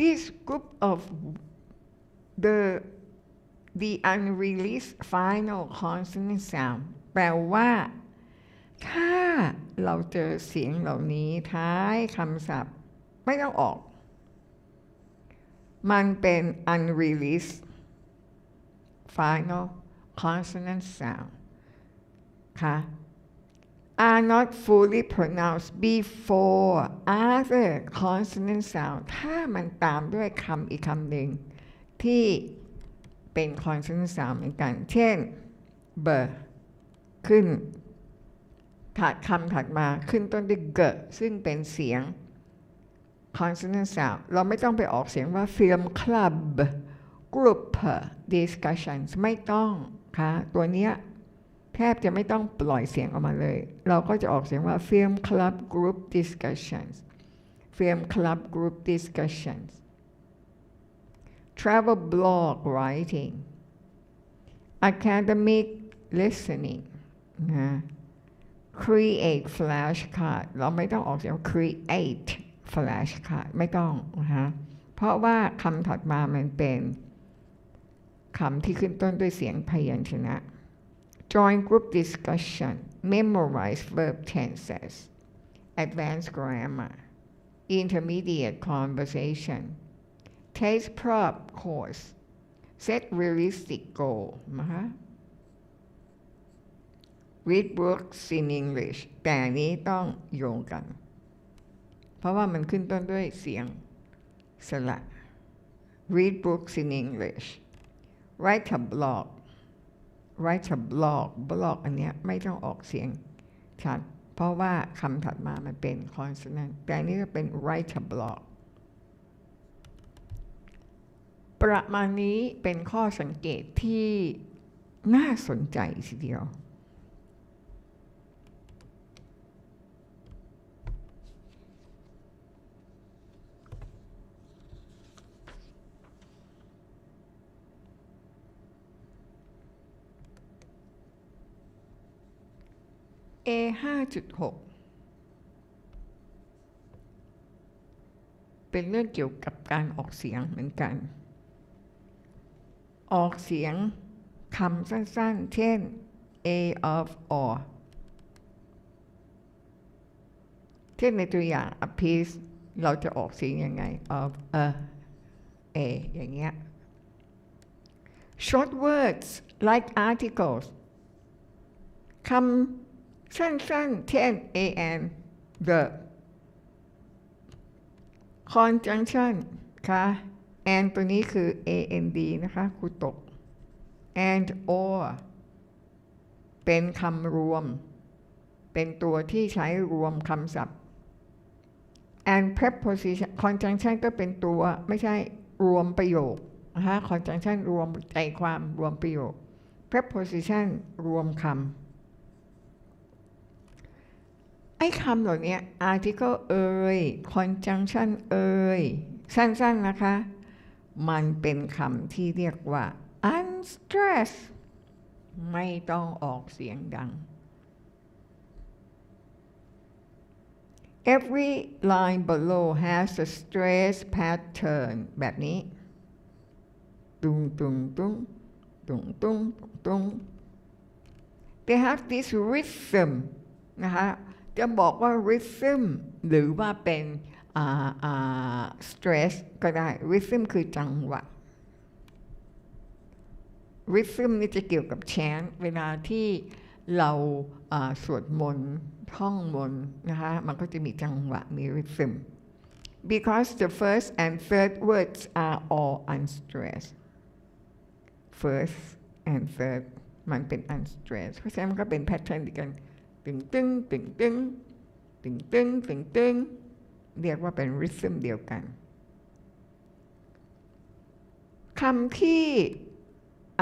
this group of the unreleased final consonant sound แปลว่าถ้าเราเจอเสียงเหล่านี้ท้ายคำศัพท์ไม่ต้องออกมันเป็น unreleased final consonant sound ค่ะ are not fully pronounced before other consonant sound ถ้ามันตามด้วยคำอีกคำหนึ่งที่เป็น consonant sound เหมือนกันเช่น b ขึ้นคำถัดมาขึ้นต้นด้วย g ซึ่งเป็นเสียง consonant sound เราไม่ต้องไปออกเสียงว่า film club group discussions ไม่ต้องค่ะตัวเนี้ยแทบจะไม่ต้องปล่อยเสียงออกมาเลยเราก็จะออกเสียงว่า film club group discussions film club group discussions travel blog writing academic listening นะ create flashcard เราไม่ต้องออกเสียง create flashcard ไม่ต้องนะคะเพราะว่าคำถัดมามันเป็นคำที่ขึ้นต้นด้วยเสียงพยัญชนะ join group discussion memorize verb tenses advanced grammar intermediate conversation take prep course set realistic goal นะคะ read books in English แต่นี้ต้องโยงกันเพราะว่ามันขึ้นต้นด้วยเสียงสระ read books in English write a blog blog อันเนี้ยไม่ต้องออกเสียงชัดเพราะว่าคำถัดมามันเป็น consonant แต่อันนี้ก็เป็น write a blog ประมาณนี้เป็นข้อสังเกตที่น่าสนใจทีเดียวA5.6 เป็นเรื่องเกี่ยวกับการออกเสียงเหมือนกันออกเสียงคำสั้นๆเช่น a of or เช่นในตัวอย่าง a piece เราจะออกเสียงยังไง of a อย่างเงี้ย short words like articles คำสั้นๆเช่น and the conjunction ค่ะ and ตัวนี้คือ and นะคะครูตก and or เป็นคำรวมเป็นตัวที่ใช้รวมคำศัพท์ and preposition conjunction ก็เป็นตัวไม่ใช่รวมประโยคนะคะ conjunction รวมใจความรวมประโยค preposition รวมคำไอ้คำเหล่านี้ article conjunction สั้นๆนะคะมันเป็นคำที่เรียกว่า unstressed ไม่ต้องออกเสียงดัง every line below has a stress pattern แบบนี้ตุงตุงตุงตุงตุงตุง they have this rhythm นะคะจะบอกว่า rhythm หรือว่าเป็นstress ก็ได้ rhythm คือจังหวะ rhythm นี่จะเกี่ยวกับ chant เวลาที่เราสวดมนต์ท่องมนต์นะคะมันก็จะมีจังหวะมี rhythm because the first and third words are all unstressed first and third มันเป็น unstressed เพราะฉะนั้นมันก็เป็น pattern เดียวกันตึงตึงตึงตึงตึงตึงตึงตึงเรียกว่าเป็น rhythm เดียวกันคำที่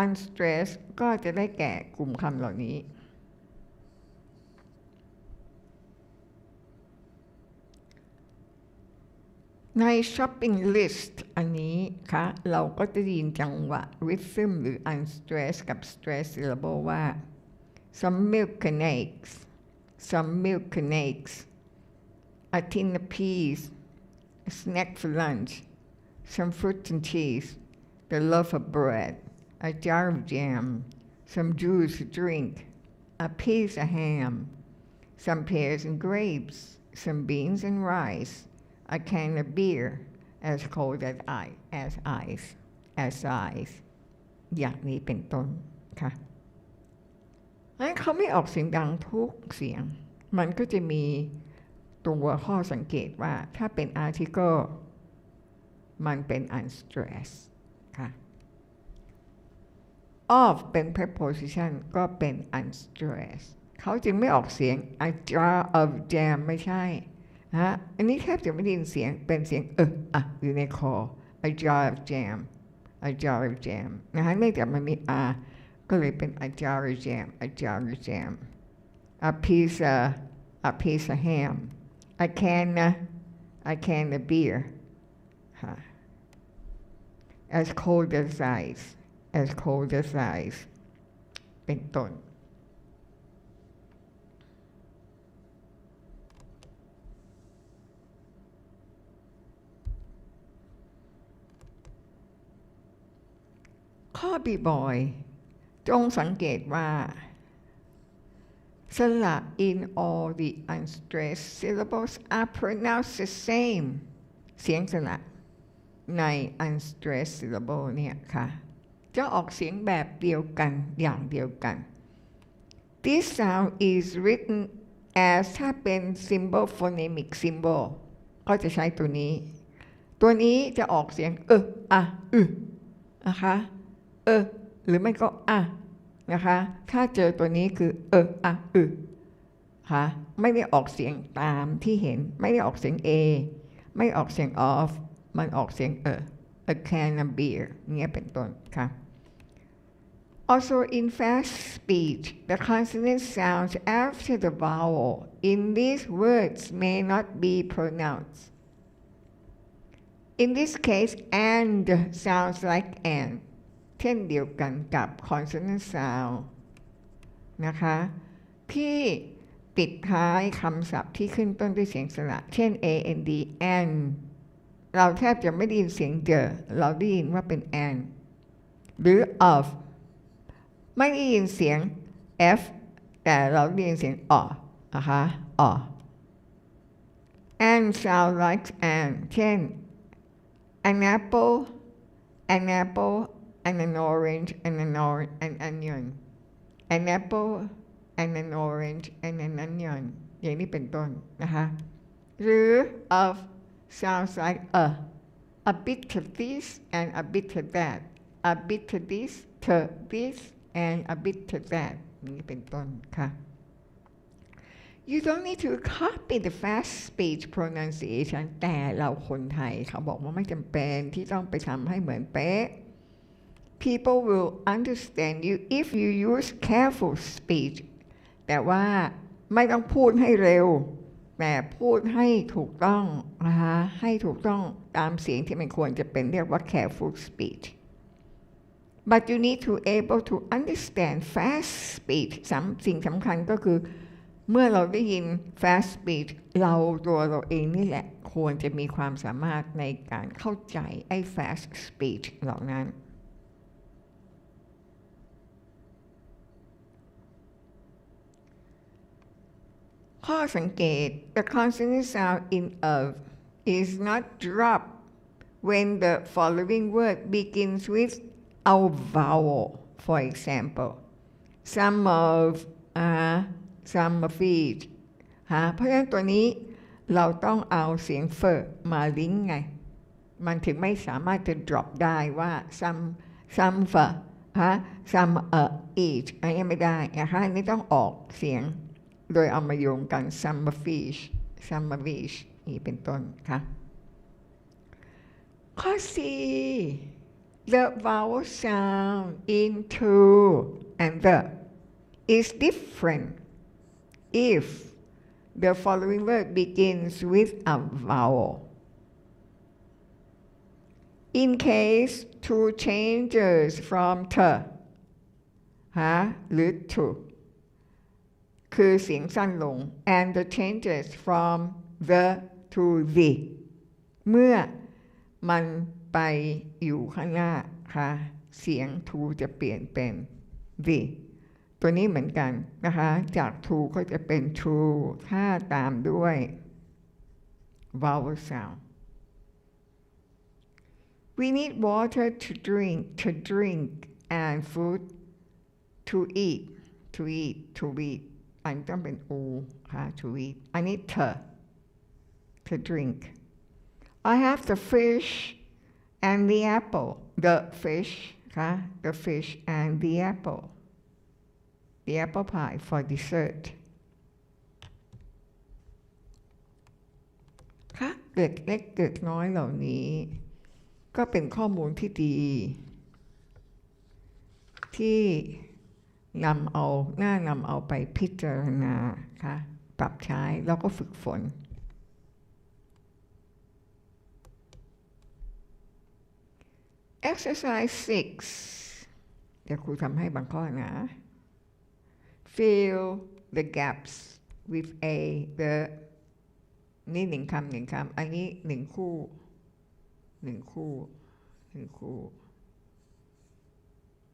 unstressed ก็จะได้แก่กลุ่มคำเหล่านี้ใน shopping list อันนี้ค่ะเราก็จะยินจังหวะ rhythm หรือ unstressed กับ stress syllable ว่า some milk and eggs some milk and eggs a tin of peas a snack for lunch some fruit and cheese, the loaf of bread, a jar of jam, some juice to drink, a piece of ham, some pears and grapes, some beans and rice, a can of beer, as cold as ice อย่างนี้เป็นต้นค่ะงั้นเขาไม่ออกเสียงดังทุกเสียงมันก็จะมีตัวข้อสังเกตว่าถ้าเป็น article มันเป็น unstressed ค่ะ of เป็น preposition ก็เป็น unstressed เขาจึงไม่ออกเสียง a jar of jam ไม่ใช่ฮะอันนี้แทบจะไม่ได้ยินเสียงเป็นเสียงอยู่ในคอ a jar of jam นะคะเนื่องจากมันมี r ก็เลยเป็น a jar of jam a piece of ham a can of beer as cold as ice เป็นต้นข้อบ่อยๆจงสังเกตว่าสระ in all the unstressed syllables are pronounced the same เสียงสระใน unstressed syllable เนี่ยค่ะจะออกเสียงแบบเดียวกันอย่างเดียวกัน This sound is written as ถ้าเป็น symbol phonemic symbol ก็จะใช้ตัวนี้จะออกเสียงนะคะหรือไม่ก็นะคะถ้าเจอตัวนี้คือค่ะไม่ได้ออกเสียงตามที่เห็นไม่ได้ออกเสียง A ไม่ออกเสียง off มันออกเสียงa can of beer เงี้ยเป็นต้นค่ะ Also in fast speech the consonant sounds after the vowel in these words may not be pronounced in this case and sounds like andเช่นเดียวกันกับ consonant sound นะคะที่ปิดท้ายคำศัพท์ที่ขึ้นต้นด้วยเสียงสระเช่น and เราแทบจะไม่ได้ยินเสียง the เราได้ยินว่าเป็น and หรือ of ไม่ได้ยินเสียง f แต่เราได้ยินเสียงนะคะand sound like and เช่น an apple and an orange and an onion an apple and an orange and an onion อย่างนี้เป็นต้นนะคะหรือ of sounds like a bit of this and a bit of that a bit of this to this and a bit of that นี้เป็นต้นค่ะ You don't need to copy the fast speech pronunciation แต่เราคนไทยเขาบอกว่าไม่จำเป็นที่ต้องไปทำให้เหมือนเป๊ะ People will understand you if you use careful speech แต่ว่าไม่ต้องพูดให้เร็วแต่พูดให้ถูกต้องนะคะให้ถูกต้องตามเสียงที่มันควรจะเป็นเรียกว่า careful speech but you need to able to understand fast speech สิ่งสำคัญก็คือเมื่อเราได้ยิน fast speech ตัวเราเองนี่แหละควรจะมีความสามารถในการเข้าใจไอ้ fast speech เหล่านั้นข้อสังเกต the consonant sound in of is not dropped when the following word begins with a vowel for example some of it เพราะฉะนั้นตัวนี้เราต้องเอาเสียงเฟอร์มาลิงก์ไงมันถึงไม่สามารถจะ drop ได้ว่า some for some each อันนี้ไม่ได้นะคะอันนี้ต้องออกเสียงโดยเอามาโยงกัน some of each นี่เป็นต้นค่ะข้อ C the vowel sound in to and the is different if the following word begins with a vowel. In case to changes from to หรือ to คือเสียงสั้นลง and the changes from the to the เมื่อมัน ไปอยู่ข้างหน้าค่ะเสียง to จะเปลี่ยนเป็น the ตัวนี้เหมือนกันนะคะจาก to ก็จะเป็น true ถ้าตามด้วย vowel sound we need water to drink and food to eat to eat อันต้องเป็น o ค่ะ to eat อันนี้ to drink I have the fish and the apple the fish ค่ะ the fish and the apple pie for dessert ค่ะเกิดเล็กเกิดน้อยเหล่านี้ก็เป็นข้อมูลที่ดีที่นำเอาไปพิจารณาค่ะปรับใช้แล้วก็ฝึกฝนExercise 6 เดี๋ยวครูทำให้บางข้อนะ Fill the gaps with a the นี่1 คำ อันนี้1 คู่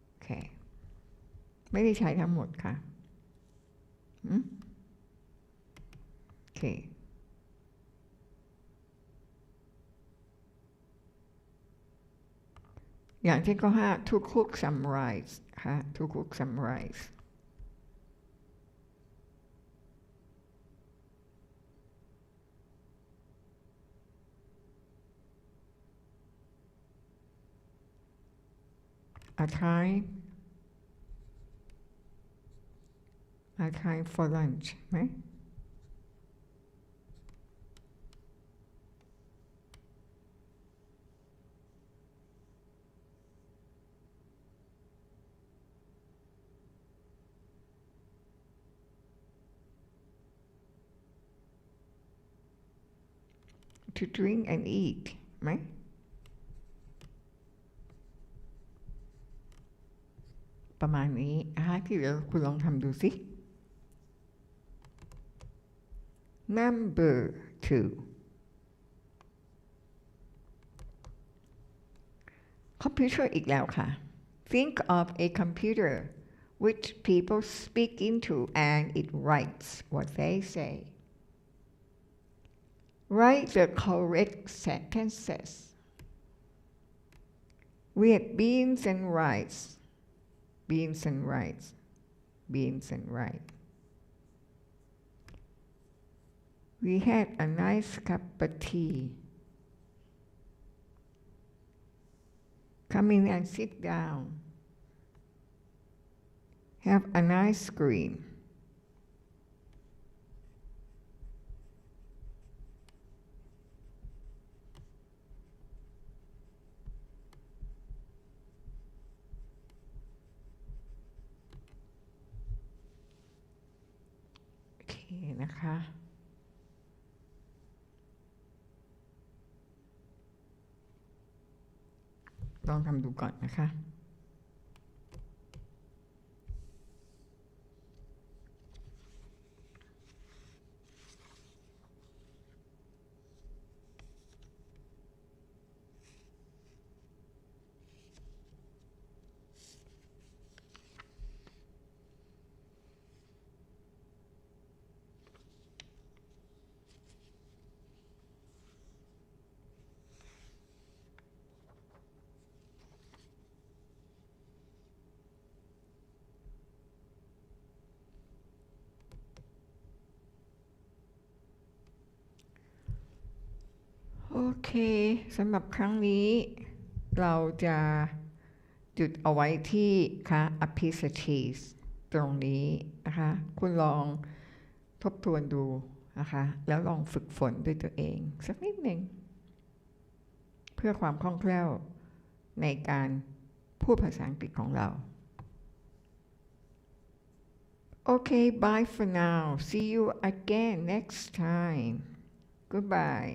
โอเคไม่ได้ใช้ทั้งหมดค่ะโอเคอย่างที่ข้อ 5 to cook summarize ค่ะ to cook summarize a time for lunch ไหมto drink and eat ไหมประมาณนี้ที่เหลือคุณลองทำดูสิ Number 2 Computer อีกแล้วค่ะ Think of a computer which people speak into and it writes what they say Write the correct sentences We had beans and rice We had a nice cup of tea Come in and sit down Have an ice creamนะคะลองทำดูก่อนนะคะโอเคสำหรับครั้งนี้เราจะหยุดเอาไว้ที่ค่ะ Ep.6 ตรงนี้นะคะคุณลองทบทวนดูนะคะแล้วลองฝึกฝนด้วยตัวเองสักนิดหนึ่งเพื่อความคล่องแคล่วในการพูดภาษาอังกฤษของเรา Okay, bye for now. See you again next time. Goodbye.